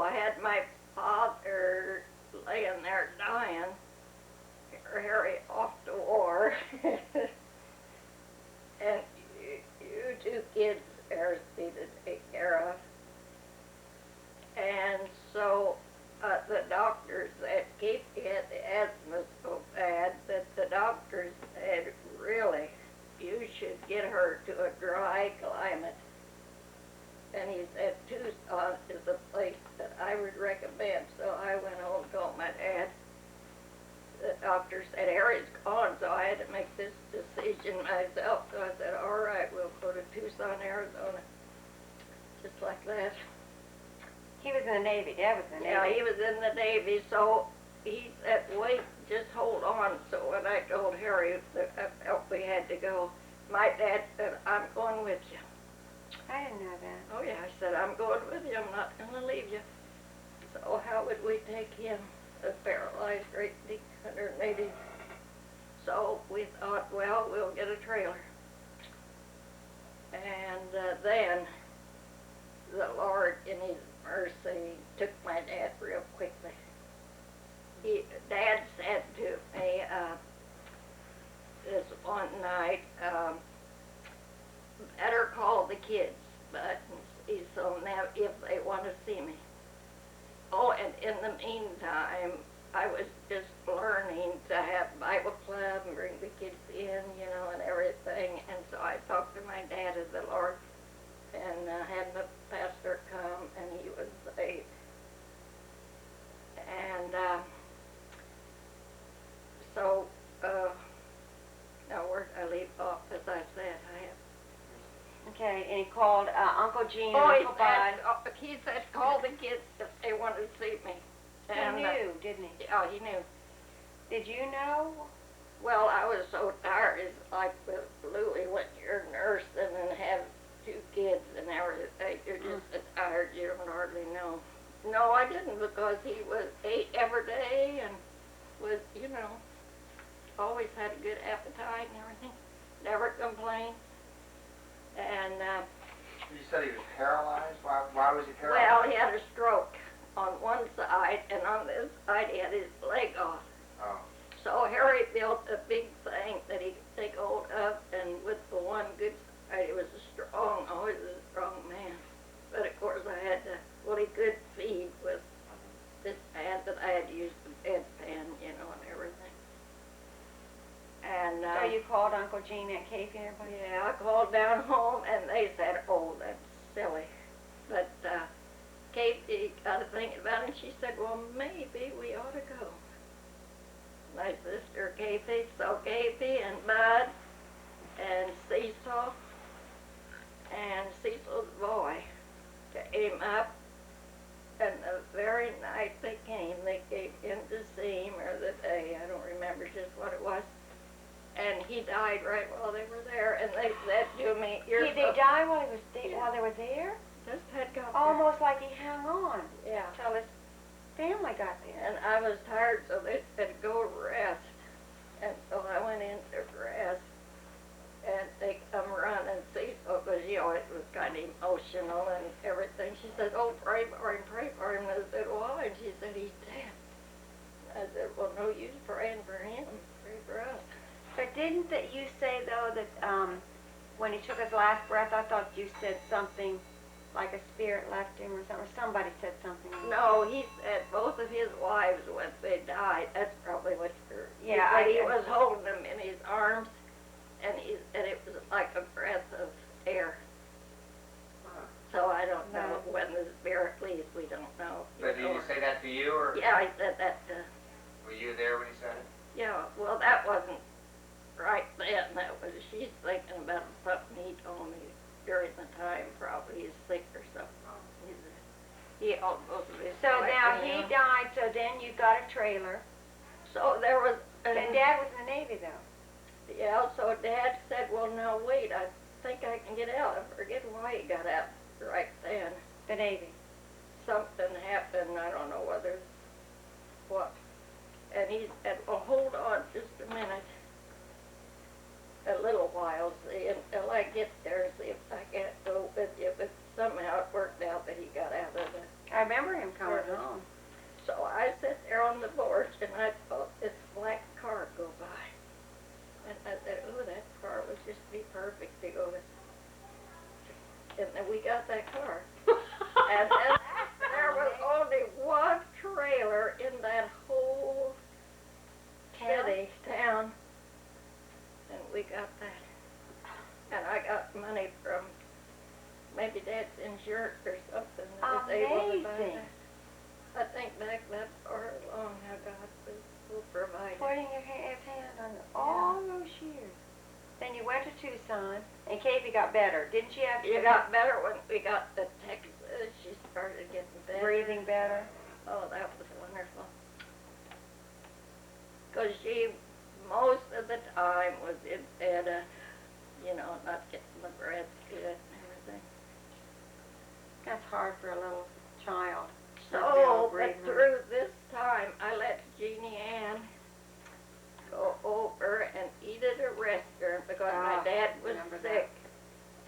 [SPEAKER 3] I had my father laying there dying, Harry off to war, and you two kids are to take care of. And so the doctors said, he had the asthma so bad that the doctors said, really, you should get her to a dry climate. And he said, Tucson is a place that I would recommend. So I went home and told my dad. The doctor said, Harry's gone, so I had to make this decision myself. So I said, all right, we'll go to Tucson, Arizona. Just like that.
[SPEAKER 2] He was in the Navy. Dad was in the
[SPEAKER 3] Yeah,
[SPEAKER 2] Navy.
[SPEAKER 3] he was in the Navy, so he said, wait, just hold on. So when I told Harry that I felt we had to go, my dad said, I'm going with you.
[SPEAKER 2] I didn't know that.
[SPEAKER 3] Oh yeah, I said, I'm going with you, I'm not going to leave you. So how would we take him, a paralyzed great big 180? So we thought, well, we'll get a trailer. And then the Lord in his mercy took my dad real quickly. Dad said to me this one night, better call the kids, but see, so now if they want to see me. Oh, and in the meantime, I was just learning to have Bible club and bring the kids in, you know, and everything. And so I talked to my dad of the Lord and had the pastor come, and he was saved. And so now where did I leave off? As I said, I have.
[SPEAKER 2] Okay, and he called Uncle Gene
[SPEAKER 3] Oh,
[SPEAKER 2] and Uncle Bud.
[SPEAKER 3] he said, call the kids if they want to see me. And,
[SPEAKER 2] He knew, didn't he?
[SPEAKER 3] Yeah, he knew.
[SPEAKER 2] Did you know?
[SPEAKER 3] Well, I was so tired. It's like with Louie, when you're nursing and have two kids and everything, you're just so tired you don't hardly know. No, I didn't, because he ate every day and was, you know, always had a good appetite and everything. Never complained. And
[SPEAKER 1] You said he was paralyzed? Why was he
[SPEAKER 3] Well,
[SPEAKER 1] paralyzed?
[SPEAKER 3] he had a stroke on one side, and on this side he had his leg off.
[SPEAKER 1] Oh.
[SPEAKER 3] So Harry built a big thing that he could take hold of, and with the one good side, he was always a strong man. But of course I had to, well, he could feed with this pan, but I had to use the bed pan, you know, and everything. And,
[SPEAKER 2] So you called Uncle Gene at Cape and everybody?
[SPEAKER 3] yeah, I called down home, and they said, oh, that's silly. But, Katie got to thinking about it, and she said, well, maybe we ought to go. My sister Katie, so Katie and Bud and Cecil and Cecil's boy came up, and the very night they came in to see him, or the day, I don't remember just what it was, and he died right while they were there, and they said to me,
[SPEAKER 2] Did they die while while they were there?
[SPEAKER 3] Just had got there.
[SPEAKER 2] Almost like he hung on
[SPEAKER 3] Yeah.
[SPEAKER 2] till his family got there.
[SPEAKER 3] And I was tired, so they said, go rest. And so I went in to rest. And they come running, Cecil, because, you know, it was kind of emotional and everything. She said, oh, pray for him, pray for him. And I said, why? And she said, he's dead. I said, well, no use praying for him. Pray for us.
[SPEAKER 2] But didn't you say, though, that when he took his last breath, I thought you said something like a spirit left him or something, or somebody said something.
[SPEAKER 3] No, he said both of his wives, when they died, that's probably what you're...
[SPEAKER 2] Yeah,
[SPEAKER 3] But he was holding them in his arms, and it was like a breath of air. So I don't know when the spirit leaves, we don't know.
[SPEAKER 1] But did he say that to you, or
[SPEAKER 3] Yeah, I said that to...
[SPEAKER 1] were you there when he said it?
[SPEAKER 3] Yeah, well, that wasn't right then. That was, she's thinking about something he told me during the time, probably he's sick or something. He almost was
[SPEAKER 2] So
[SPEAKER 3] like,
[SPEAKER 2] now
[SPEAKER 3] you
[SPEAKER 2] he
[SPEAKER 3] know.
[SPEAKER 2] died, so then you got a trailer.
[SPEAKER 3] So there was...
[SPEAKER 2] And Dad was in the Navy, though.
[SPEAKER 3] Yeah, so Dad said, well, now wait, I think I can get out. I forget why he got out right then.
[SPEAKER 2] The Navy.
[SPEAKER 3] Something happened, I don't know what. And he said, well, hold on just a minute. A little while, see, until I get there and see if I can't go with you. But somehow it worked out that he got out of it.
[SPEAKER 2] I remember him coming
[SPEAKER 3] Service.
[SPEAKER 2] home.
[SPEAKER 3] So I sat there on the porch and I saw this black car go by. And I said, oh, that car would just be perfect to go with. And then we got that car. And then there was only one trailer in that whole town. And we got that. And I got money from maybe Dad's insurance or something that was able to buy
[SPEAKER 2] Amazing.
[SPEAKER 3] that. I think back that far along how God will provide.
[SPEAKER 2] Putting his hand on all those years. Then you went to Tucson, and Katie got better. Didn't she have
[SPEAKER 3] You got better when we got to Texas. She started getting better.
[SPEAKER 2] breathing better?
[SPEAKER 3] Oh, that was wonderful. Because she, most of the time, was in bed, you know, not getting the breath good and everything.
[SPEAKER 2] That's hard for a little child.
[SPEAKER 3] So, but through this time, I let Jeannie Ann go over and eat at a restaurant because my dad was
[SPEAKER 2] remember
[SPEAKER 3] sick.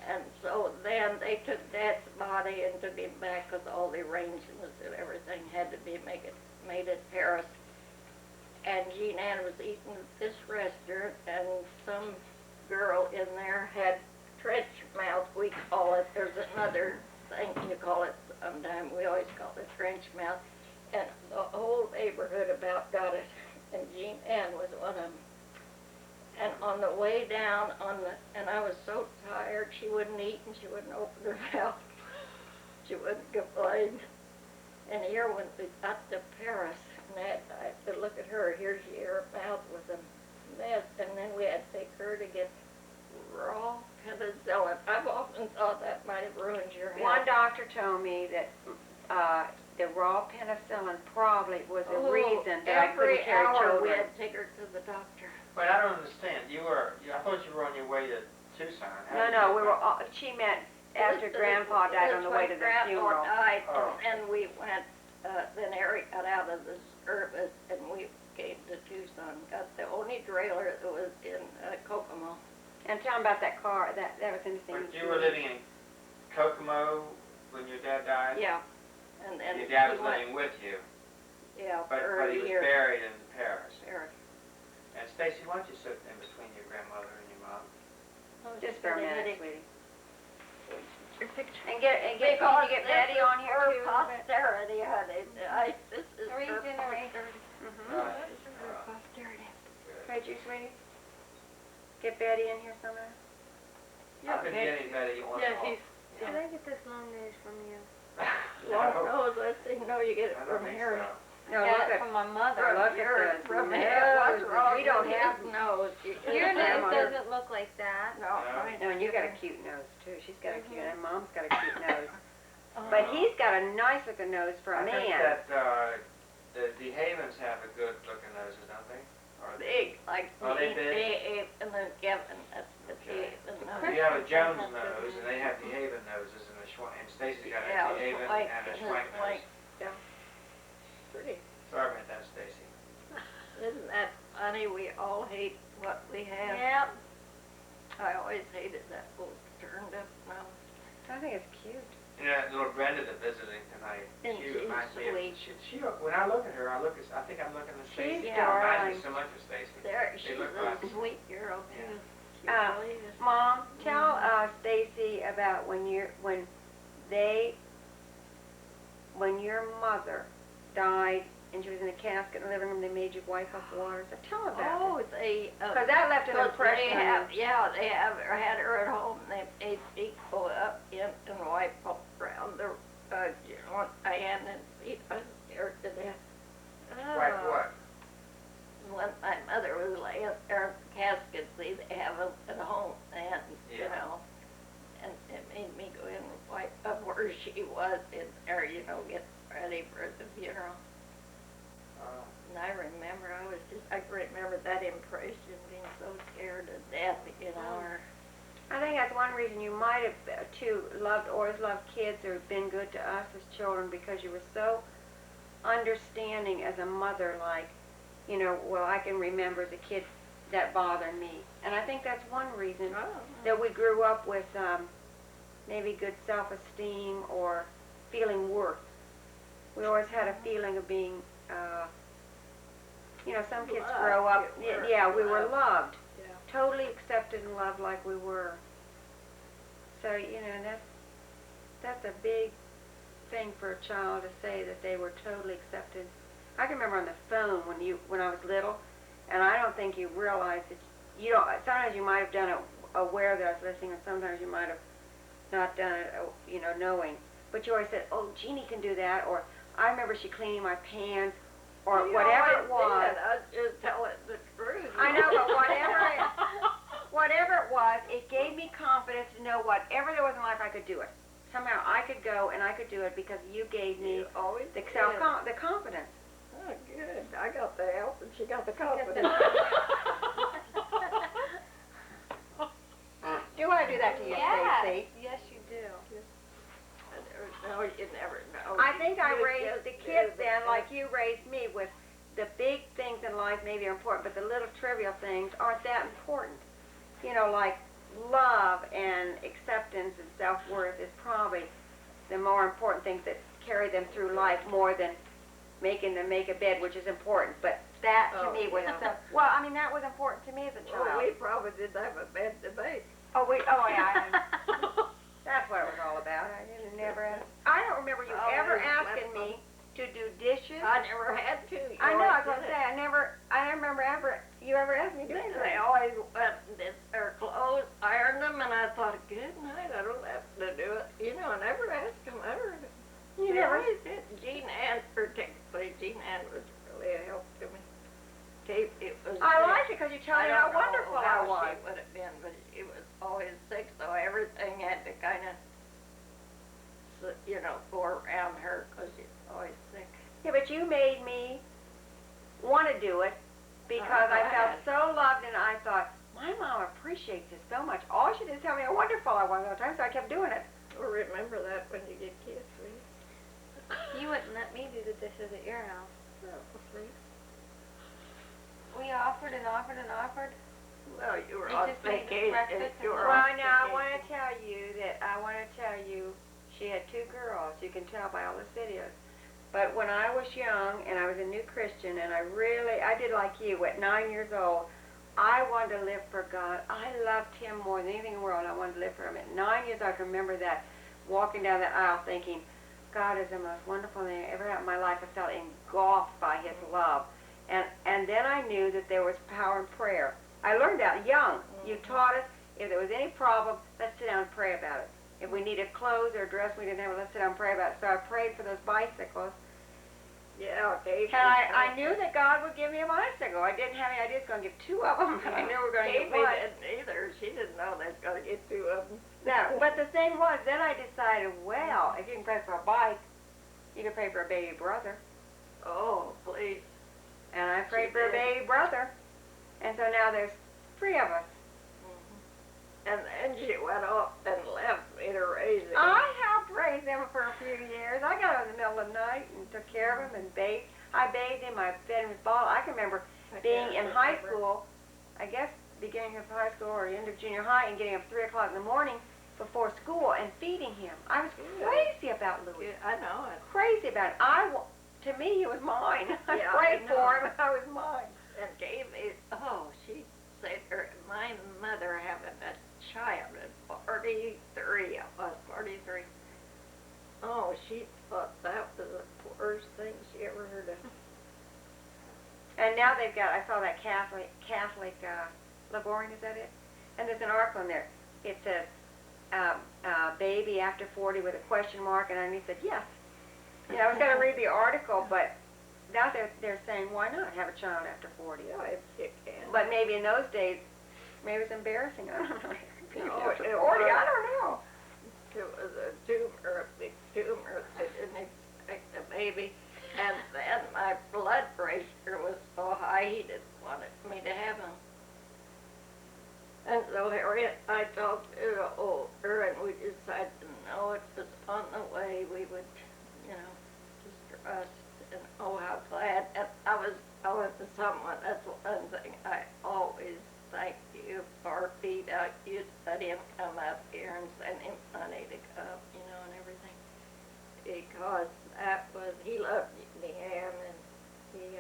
[SPEAKER 3] And so then they took Dad's body and took him back because all the arrangements and everything had to be made at Paris. And Jean Ann was eating at this restaurant, and some girl in there had trench mouth, we call it. There's another thing you call it sometime. We always call it trench mouth. And the whole neighborhood about got it. And Jean Ann was one of them. And on the way down and I was so tired, she wouldn't eat and she wouldn't open her mouth. She wouldn't complain. And here when we got to Paris, and I could look at her, here she, her mouth was a mess. And then we had to take her to get raw penicillin. I've often thought that might have ruined your health.
[SPEAKER 2] One doctor told me that the raw penicillin probably was the reason that I couldn't carry
[SPEAKER 3] every hour we
[SPEAKER 2] children.
[SPEAKER 3] had to take her to the doctor.
[SPEAKER 1] Wait, I don't understand. I thought you were on your way to Tucson. How did
[SPEAKER 2] No,
[SPEAKER 1] you
[SPEAKER 2] we
[SPEAKER 1] get
[SPEAKER 2] were.
[SPEAKER 1] back?
[SPEAKER 2] She met after Grandpa died on the way to the funeral.
[SPEAKER 3] Grandpa died,
[SPEAKER 1] Oh.
[SPEAKER 3] and we went. Then Eric got out of the service, and we came to Tucson. Got the only trailer that was in Kokomo.
[SPEAKER 2] And tell them about that car. That was in the same.
[SPEAKER 1] But you were living in Kokomo when your dad died?
[SPEAKER 3] Yeah. And then
[SPEAKER 1] Your dad
[SPEAKER 3] he
[SPEAKER 1] was
[SPEAKER 3] went,
[SPEAKER 1] living with you,
[SPEAKER 3] yeah,
[SPEAKER 1] but
[SPEAKER 3] for a
[SPEAKER 1] he was
[SPEAKER 3] year.
[SPEAKER 1] buried in Paris.
[SPEAKER 3] Paris.
[SPEAKER 1] And Stacy, why don't you sit in between your grandmother and your mom?
[SPEAKER 3] Oh,
[SPEAKER 2] Just
[SPEAKER 3] she's
[SPEAKER 2] for a
[SPEAKER 3] got
[SPEAKER 2] minute,
[SPEAKER 3] headache.
[SPEAKER 2] sweetie.
[SPEAKER 3] Your picture.
[SPEAKER 2] And can you
[SPEAKER 3] Because
[SPEAKER 2] get
[SPEAKER 3] this
[SPEAKER 2] Betty
[SPEAKER 3] is
[SPEAKER 2] on here
[SPEAKER 3] for
[SPEAKER 2] too?
[SPEAKER 3] posterity, honey. This is
[SPEAKER 2] Read
[SPEAKER 3] for
[SPEAKER 2] in the read.
[SPEAKER 3] posterity.
[SPEAKER 2] Mm-hmm.
[SPEAKER 1] Right.
[SPEAKER 3] This is for posterity.
[SPEAKER 2] Could you, sweetie? Get Betty in here somehow?
[SPEAKER 1] I've been getting Betty on
[SPEAKER 7] Yeah,
[SPEAKER 1] and off.
[SPEAKER 7] he's,
[SPEAKER 2] Did I get this long nose from you?
[SPEAKER 3] Long
[SPEAKER 1] No,
[SPEAKER 3] nose, I think, no, you get it
[SPEAKER 1] I don't
[SPEAKER 3] from
[SPEAKER 1] think
[SPEAKER 3] Harry.
[SPEAKER 1] so.
[SPEAKER 2] No,
[SPEAKER 4] Got
[SPEAKER 2] look
[SPEAKER 4] it
[SPEAKER 2] at,
[SPEAKER 4] from my mother.
[SPEAKER 2] look at this
[SPEAKER 3] From
[SPEAKER 2] nose.
[SPEAKER 3] What's wrong
[SPEAKER 2] We don't
[SPEAKER 3] with
[SPEAKER 2] have,
[SPEAKER 3] his nose?
[SPEAKER 4] Your nose
[SPEAKER 2] Grandmother.
[SPEAKER 4] doesn't look like that.
[SPEAKER 3] No, mine.
[SPEAKER 2] no, and you got a cute nose too. She's got a cute, and Mom's got a cute nose.
[SPEAKER 3] Oh.
[SPEAKER 2] But he's got a nice looking nose for a
[SPEAKER 1] I think
[SPEAKER 2] man.
[SPEAKER 1] that the Havens have a good looking noses, don't they? Or
[SPEAKER 3] Big, like
[SPEAKER 1] Oh, they big?
[SPEAKER 3] A, and then Kevin, that's the
[SPEAKER 1] Okay.
[SPEAKER 3] T, and
[SPEAKER 1] You have a Jones nose, and they have the Haven noses, and the Schwank, and Stacy's got
[SPEAKER 3] Yeah,
[SPEAKER 1] a Haven
[SPEAKER 3] Schwank
[SPEAKER 1] and a
[SPEAKER 3] and a
[SPEAKER 1] Schwank nose.
[SPEAKER 3] Schwank. Pretty.
[SPEAKER 1] Sorry about that, Stacy.
[SPEAKER 3] Isn't that funny? We all hate what we have.
[SPEAKER 4] Yep.
[SPEAKER 3] I always hated that little turned up nose.
[SPEAKER 2] I think it's cute.
[SPEAKER 1] You know, that little Brenda that visiting tonight,
[SPEAKER 3] And
[SPEAKER 1] she
[SPEAKER 3] she's
[SPEAKER 1] reminds me of,
[SPEAKER 3] sweet.
[SPEAKER 1] when I look at her, I think I'm looking at Stacy.
[SPEAKER 2] She's
[SPEAKER 1] She reminds me
[SPEAKER 2] darling.
[SPEAKER 1] so much of Stacy.
[SPEAKER 3] There,
[SPEAKER 1] They
[SPEAKER 3] she's
[SPEAKER 1] look
[SPEAKER 3] a
[SPEAKER 1] like-
[SPEAKER 3] sweet girl too. She
[SPEAKER 2] Uh,
[SPEAKER 3] really is.
[SPEAKER 2] Mom, tell Stacy about when your mother died and she was in a casket in the living room. They made you wipe up water. So tell her about
[SPEAKER 3] Oh, they.
[SPEAKER 2] Because that left an impression on you.
[SPEAKER 3] They had her at home. They made people up in and wipe up around the, I had and feet. I was scared to death.
[SPEAKER 1] Like what?
[SPEAKER 3] When my mother was laying there in the casket, see, they have them at home, and you
[SPEAKER 1] Yeah.
[SPEAKER 3] know, and it made me go in and wipe up where she was in there, you know, get ready for the funeral. And I remember, I can remember that impression, being so scared to death, you know, or,
[SPEAKER 2] I think that's one reason you might have, too, always loved kids or been good to us as children because you were so understanding as a mother, like, you know, well, I can remember as a kid that bothered me. And I think that's one reason that we grew up with maybe good self-esteem or feeling worth. We always had a feeling of being, you know, some kids
[SPEAKER 3] Loved,
[SPEAKER 2] grow up,
[SPEAKER 3] you were
[SPEAKER 2] yeah, we were
[SPEAKER 3] loved.
[SPEAKER 2] loved.
[SPEAKER 3] yeah.
[SPEAKER 2] Totally accepted and loved like we were. So, you know, that's a big thing for a child to say that they were totally accepted. I can remember on the phone when I was little, and I don't think you realized that sometimes you might have done it aware that I was listening, and sometimes you might have not done it, you know, knowing. But you always said, "Oh, Jeannie can do that," or "I remember she cleaning my pans," or
[SPEAKER 3] You
[SPEAKER 2] whatever
[SPEAKER 3] always
[SPEAKER 2] it was.
[SPEAKER 3] did. I was just telling the truth.
[SPEAKER 2] I know, but whatever it was, it gave me confidence to know whatever there was in life, I could do it. Somehow I could go and I could do it because you gave me
[SPEAKER 3] You always
[SPEAKER 2] the
[SPEAKER 3] did.
[SPEAKER 2] the confidence.
[SPEAKER 3] Oh, good. I got the help and she got the confidence.
[SPEAKER 2] Do I do that to you, Stacy?
[SPEAKER 4] Yes, you do.
[SPEAKER 3] No, you never know.
[SPEAKER 2] I think I
[SPEAKER 3] You
[SPEAKER 2] raised
[SPEAKER 3] just
[SPEAKER 2] the
[SPEAKER 3] do
[SPEAKER 2] kids
[SPEAKER 3] the
[SPEAKER 2] then
[SPEAKER 3] best.
[SPEAKER 2] like you raised me, with the big things in life maybe are important, but the little trivial things aren't that important. You know, like love and acceptance and self-worth is probably the more important things that carry them through life more than making them make a bed, which is important. But that to
[SPEAKER 3] Oh,
[SPEAKER 2] me was,
[SPEAKER 3] yeah.
[SPEAKER 2] well, I mean, that was important to me as a
[SPEAKER 3] Well,
[SPEAKER 2] child.
[SPEAKER 3] we probably didn't have a bed to make.
[SPEAKER 2] Oh, yeah. That's what it was all about. I don't remember you
[SPEAKER 3] Oh,
[SPEAKER 2] ever
[SPEAKER 3] we
[SPEAKER 2] asking
[SPEAKER 3] slept
[SPEAKER 2] me to do dishes.
[SPEAKER 3] I never had to. You
[SPEAKER 2] I know, I was
[SPEAKER 3] always
[SPEAKER 2] gonna
[SPEAKER 3] did
[SPEAKER 2] say,
[SPEAKER 3] it.
[SPEAKER 2] I don't remember you ever asked me to do
[SPEAKER 3] They
[SPEAKER 2] anything.
[SPEAKER 3] always went and did their clothes, ironed them, and I thought, good night, I don't have to do it. You know, I never asked them ever.
[SPEAKER 2] You
[SPEAKER 3] They
[SPEAKER 2] never,
[SPEAKER 3] always did. Jean Ann, particularly, Jean Ann was really a help to me. It was
[SPEAKER 2] I liked it because you told
[SPEAKER 3] I
[SPEAKER 2] me how
[SPEAKER 3] don't know
[SPEAKER 2] wonderful I
[SPEAKER 3] how
[SPEAKER 2] was.
[SPEAKER 3] she would have been, but she was always sick, so everything had to kind of, you know, go around her because she's always sick.
[SPEAKER 2] Yeah, but you made me want to do it because I felt
[SPEAKER 3] glad.
[SPEAKER 2] so loved, and I thought, my mom appreciates this so much. All she did is tell me how wonderful I was all the time, so I kept doing it.
[SPEAKER 3] Well, remember that when you get kids, will you?
[SPEAKER 4] You wouldn't let me do the dishes at your house.
[SPEAKER 3] No, see?
[SPEAKER 4] We offered and offered and offered.
[SPEAKER 3] Well, you were
[SPEAKER 4] You
[SPEAKER 3] on
[SPEAKER 4] just made
[SPEAKER 3] vacation.
[SPEAKER 4] breakfast
[SPEAKER 3] You
[SPEAKER 4] and
[SPEAKER 3] were
[SPEAKER 2] Well,
[SPEAKER 3] on
[SPEAKER 2] now I
[SPEAKER 3] vacation.
[SPEAKER 2] want to tell you that she had 2 girls. You can tell by all the videos. But when I was young and I was a new Christian and I did like you at 9 years old, I wanted to live for God. I loved Him more than anything in the world. I wanted to live for Him. At 9 years, I can remember that, walking down that aisle thinking, God is the most wonderful thing I ever had in my life. I felt engulfed by His love. And then I knew that there was power in prayer. I learned that young. You taught us, if there was any problem, let's sit down and pray about it. If we needed clothes or a dress we didn't have, let's sit down and pray about it. So I prayed for those bicycles.
[SPEAKER 3] Yeah, Dave.
[SPEAKER 2] And I knew that God would give me a bicycle. I didn't have any idea He was going to give 2 of them, but I knew we were going to get
[SPEAKER 3] Davy
[SPEAKER 2] one.
[SPEAKER 3] didn't either. She didn't know they was going to get 2 of them.
[SPEAKER 2] No, but the thing was, then I decided, well, if you can pray for a bike, you can pray for a baby brother.
[SPEAKER 3] Oh, please.
[SPEAKER 2] And I prayed
[SPEAKER 3] She
[SPEAKER 2] for a
[SPEAKER 3] did.
[SPEAKER 2] baby brother. And so now there's 3 of us.
[SPEAKER 3] And then she went off and left me to raise him.
[SPEAKER 2] I helped raise him for a few years. I got up in the middle of the night and took care of him and bathed. I bathed him, I fed him his bottle. I can remember being in high school, I guess beginning of high school or end of junior high, and getting up 3 o'clock in the morning before school and feeding him. I was crazy about Louis.
[SPEAKER 3] I know it.
[SPEAKER 2] Crazy about it. To me, he was mine. I
[SPEAKER 3] Yeah,
[SPEAKER 2] prayed
[SPEAKER 3] I
[SPEAKER 2] for
[SPEAKER 3] know.
[SPEAKER 2] him. I was mine.
[SPEAKER 3] And gave me, she said, my mother having a child at 43, I was 43. Oh, she thought that was the worst thing she ever heard of.
[SPEAKER 2] And now they've got, I saw that Catholic Laboring, is that it? And there's an article in there. It says, baby after 40 with a question mark, and underneath said, yes. Yeah, I was going to read the article, but now they're saying, why not have a child after 40?
[SPEAKER 3] Yeah, if you can.
[SPEAKER 2] But maybe in those days, maybe it was embarrassing. I don't know.
[SPEAKER 3] No,
[SPEAKER 2] After
[SPEAKER 3] it
[SPEAKER 2] 40, I
[SPEAKER 3] was.
[SPEAKER 2] don't know.
[SPEAKER 3] It was a tumor, a big tumor. They didn't expect a baby. And then my blood pressure was so high, he didn't want me to have him. And so Harriet, I talked to her, and we decided, no, it was on the way. We would, just trust. And oh, how glad. And I was telling to someone, that's one thing I always thank you for, Peter. You let him come up here and send him money to come, and everything. Because that was, he loved Leanne, and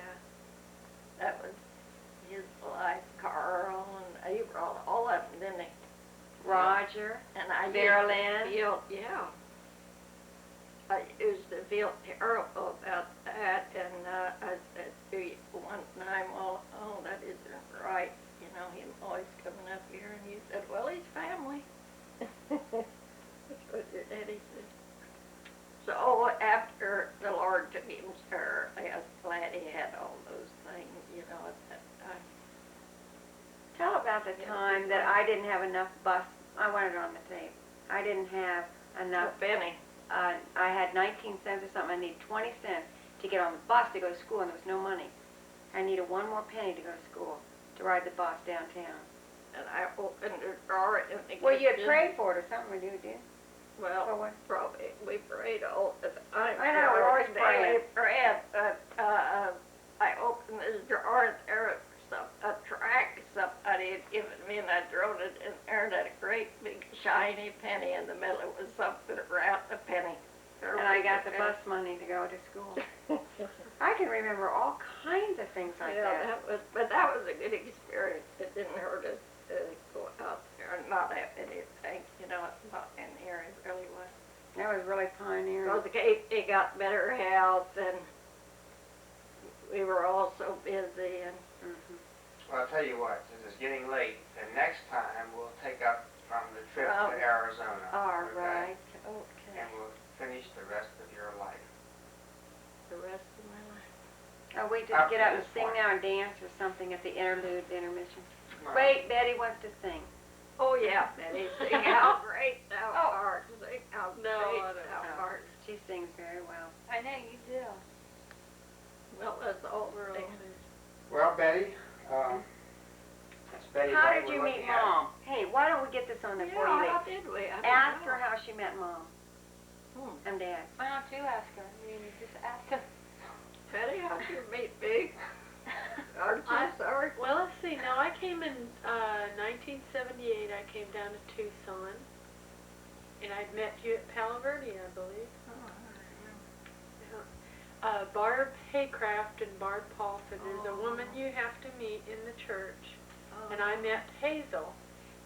[SPEAKER 3] that was his life, Carl, and you brought all of them, didn't he?
[SPEAKER 2] Roger.
[SPEAKER 3] And I
[SPEAKER 2] Marilyn.
[SPEAKER 3] used to feel, I used to feel terrible about that, and I said to you one time, well, that isn't right, him always coming up here, and you said, well, he's family. That's what your daddy said. So after the Lord took him to her, I was glad he had all those things, at that time.
[SPEAKER 2] Tell about the time that I didn't have enough bus. I wanted it on the tape. I didn't have enough.
[SPEAKER 3] Benny.
[SPEAKER 2] I had 19 cents or something. I needed 20 cents to get on the bus to go to school, and there was no money. I needed 1 more penny to go to school, to ride the bus downtown.
[SPEAKER 3] And I opened the drawer in the
[SPEAKER 2] Well, you had
[SPEAKER 3] kitchen.
[SPEAKER 2] prayed for it or something, did you?
[SPEAKER 3] Well,
[SPEAKER 2] For what?
[SPEAKER 3] probably, we prayed all the time.
[SPEAKER 2] I know, we're always praying.
[SPEAKER 3] Prayed, but I opened this drawer and there was a track somebody had given me, and I thrown it in there, and had a great big shiny penny in the middle. It was something around a penny.
[SPEAKER 2] And I got the bus money to go to school. I can remember all kinds of things like that.
[SPEAKER 3] that was a good experience. It didn't hurt us to go out there and not have anything, not in here. It really was.
[SPEAKER 2] That was really pioneering.
[SPEAKER 3] Because he got better health, and we were all so busy. And
[SPEAKER 5] Well, I'll tell you what, since it's getting late, the next time we'll take up from the trip to Arizona.
[SPEAKER 3] all
[SPEAKER 5] okay?
[SPEAKER 3] right, okay,
[SPEAKER 5] And we'll finish the rest of your life.
[SPEAKER 3] the rest of my life.
[SPEAKER 2] Oh, we just
[SPEAKER 5] Up
[SPEAKER 2] get
[SPEAKER 5] to
[SPEAKER 2] up and
[SPEAKER 5] this
[SPEAKER 2] sing
[SPEAKER 5] point.
[SPEAKER 2] now and dance or something at the interlude, the intermission.
[SPEAKER 5] Well,
[SPEAKER 2] Wait, Betty wants to sing.
[SPEAKER 3] Oh yeah, Betty, sing how great thou
[SPEAKER 2] Oh.
[SPEAKER 3] art, sing how
[SPEAKER 7] No, I
[SPEAKER 3] great
[SPEAKER 7] don't
[SPEAKER 3] thou
[SPEAKER 2] know.
[SPEAKER 3] art.
[SPEAKER 2] She sings very well.
[SPEAKER 4] I know you do.
[SPEAKER 3] Well, that's all
[SPEAKER 7] We're all
[SPEAKER 3] thing.
[SPEAKER 5] Well, Betty, that's Betty
[SPEAKER 2] How
[SPEAKER 5] White
[SPEAKER 2] did you
[SPEAKER 5] we're
[SPEAKER 2] meet
[SPEAKER 5] looking at.
[SPEAKER 2] Mom? Hey, why don't we get this on the before you
[SPEAKER 3] Yeah, how
[SPEAKER 2] leave?
[SPEAKER 3] did we? I don't
[SPEAKER 2] Ask
[SPEAKER 3] know.
[SPEAKER 2] her how she met Mom and Dad.
[SPEAKER 4] Why don't you ask her? You just ask her.
[SPEAKER 3] Betty, how'd you meet me? Aren't you sorry?
[SPEAKER 7] Well, let's see. Now I came in 1978. I came down to Tucson, and I'd met you at Palo Verde, I believe. Barb Haycraft and Barb Paulson. There's a woman you have to meet in the church, and I met Hazel,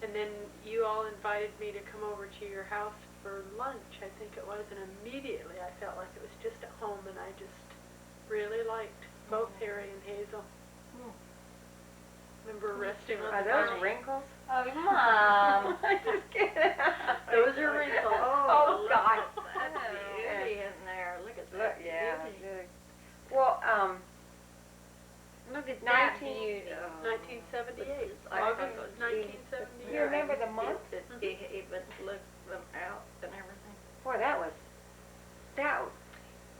[SPEAKER 7] and then you all invited me to come over to your house for lunch, I think it was, and immediately I felt like it was just at home, and I just really liked both Harry and Hazel. Remember resting on
[SPEAKER 2] Are
[SPEAKER 7] the
[SPEAKER 2] those
[SPEAKER 7] couch.
[SPEAKER 2] wrinkles?
[SPEAKER 4] Oh, Mom.
[SPEAKER 2] I'm just kidding.
[SPEAKER 7] Those are wrinkles.
[SPEAKER 2] Oh, God.
[SPEAKER 3] That's beauty in there. Look at
[SPEAKER 2] Look,
[SPEAKER 3] that
[SPEAKER 2] yeah,
[SPEAKER 3] beauty.
[SPEAKER 2] good. Well,
[SPEAKER 3] Look at that
[SPEAKER 2] 19
[SPEAKER 3] beauty.
[SPEAKER 7] 1978.
[SPEAKER 3] I
[SPEAKER 7] August
[SPEAKER 3] think
[SPEAKER 7] of 1978.
[SPEAKER 2] You remember the month?
[SPEAKER 3] It even looks them out and everything.
[SPEAKER 2] boy, that,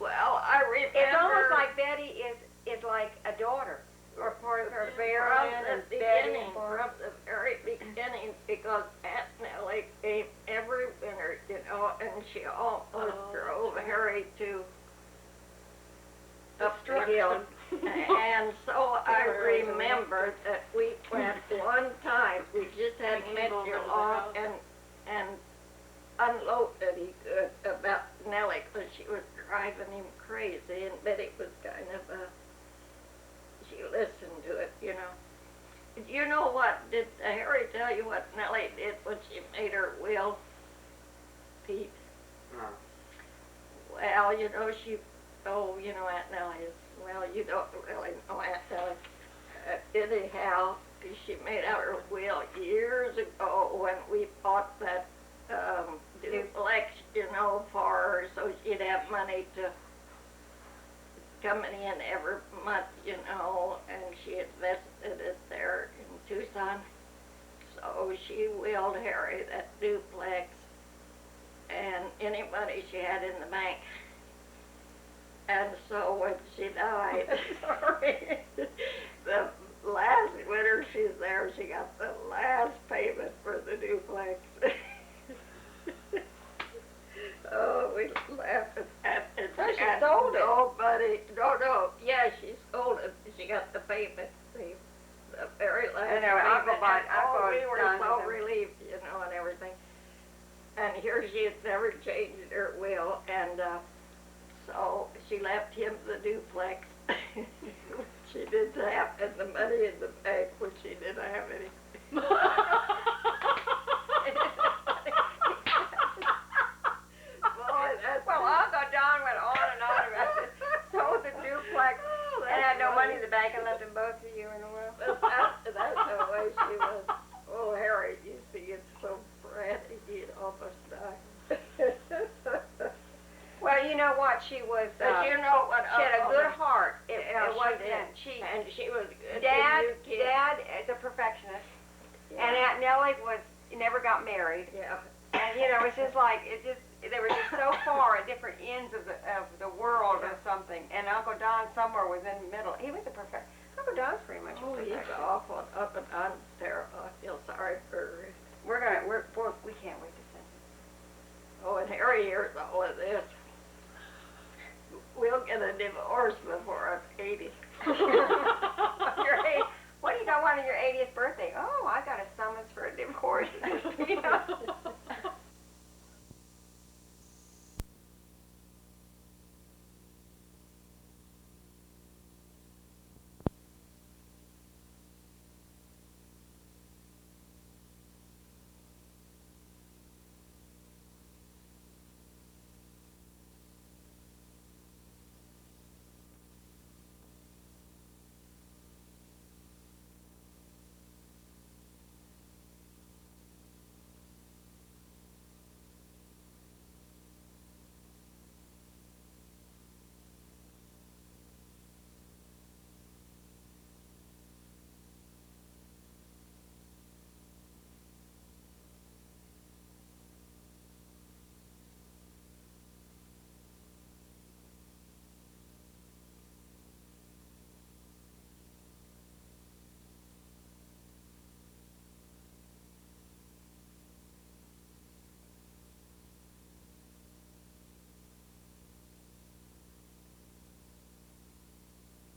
[SPEAKER 3] Well, I remember.
[SPEAKER 2] it's almost like Betty is like a daughter, or part of her Marilyn
[SPEAKER 3] from
[SPEAKER 2] and
[SPEAKER 3] the
[SPEAKER 2] Betty
[SPEAKER 3] beginning,
[SPEAKER 2] and Barb.
[SPEAKER 3] from the very beginning, because Aunt Nellie came every winter, you know, and she almost drove Harry to up the hill. And so I remember that we went one time, we just hadn't met
[SPEAKER 7] came
[SPEAKER 3] you
[SPEAKER 7] over to the
[SPEAKER 3] long,
[SPEAKER 7] house.
[SPEAKER 3] and unloaded he could about Nellie, because she was driving him crazy, and Betty was kind of she listened to it, you know. You know what, did Harry tell you what Nellie did when she made her will, Pete?
[SPEAKER 5] No.
[SPEAKER 3] Well, you know, you know, Aunt Nellie is, well, you don't really know Aunt Nellie. Anyhow, she made out her will years ago when we bought that duplex, you know, for her, so she'd have money to coming in every month, you know, and she invested it there in Tucson. So she willed Harry that duplex and any money she had in the bank. And so when she died, sorry, the last winter she's there, she got the last payment for the duplex. Oh, we laughed at it.
[SPEAKER 2] So she sold it.
[SPEAKER 3] Nobody, no, yeah, she sold it. She got the payment, the very last
[SPEAKER 2] I know,
[SPEAKER 3] payment.
[SPEAKER 2] Uncle Bud,
[SPEAKER 3] And, oh,
[SPEAKER 2] Uncle
[SPEAKER 3] we were
[SPEAKER 2] Don
[SPEAKER 3] so
[SPEAKER 2] was-
[SPEAKER 3] relieved, you know, and everything. And here she had never changed her will, and so she left him the duplex. She didn't have, and the money in the bank, which she didn't have any. Boy, that's
[SPEAKER 2] Well, Uncle Don went on and on about this. Sold the duplex and had no money in the bank and left them both to you in the will.
[SPEAKER 3] That's the way she was. Oh, Harry used to get so frantic, he'd almost die.
[SPEAKER 2] Well, you know what? She was.
[SPEAKER 3] But you know what?
[SPEAKER 2] She had a good heart. It
[SPEAKER 3] Yeah,
[SPEAKER 2] wasn't.
[SPEAKER 3] she did. And she was good.
[SPEAKER 2] Dad,
[SPEAKER 3] to you kids.
[SPEAKER 2] Dad is a perfectionist,
[SPEAKER 3] Yeah.
[SPEAKER 2] and Aunt Nellie never got married.
[SPEAKER 3] Yeah.
[SPEAKER 2] And you know, it's just like they were just so far at different ends of the world or something. And Uncle Don somewhere was in the middle. He was a perfect. Uncle Don's pretty much a
[SPEAKER 3] Oh, he's
[SPEAKER 2] perfectionist.
[SPEAKER 3] awful. Up and down, terrible. I feel sorry for her.
[SPEAKER 2] We can't wait to send him.
[SPEAKER 3] Oh, and Harry hears all of this. We'll get a divorce before I'm 80.
[SPEAKER 2] What do you got on your 80th birthday? Oh, I got a summons for a divorce. You know?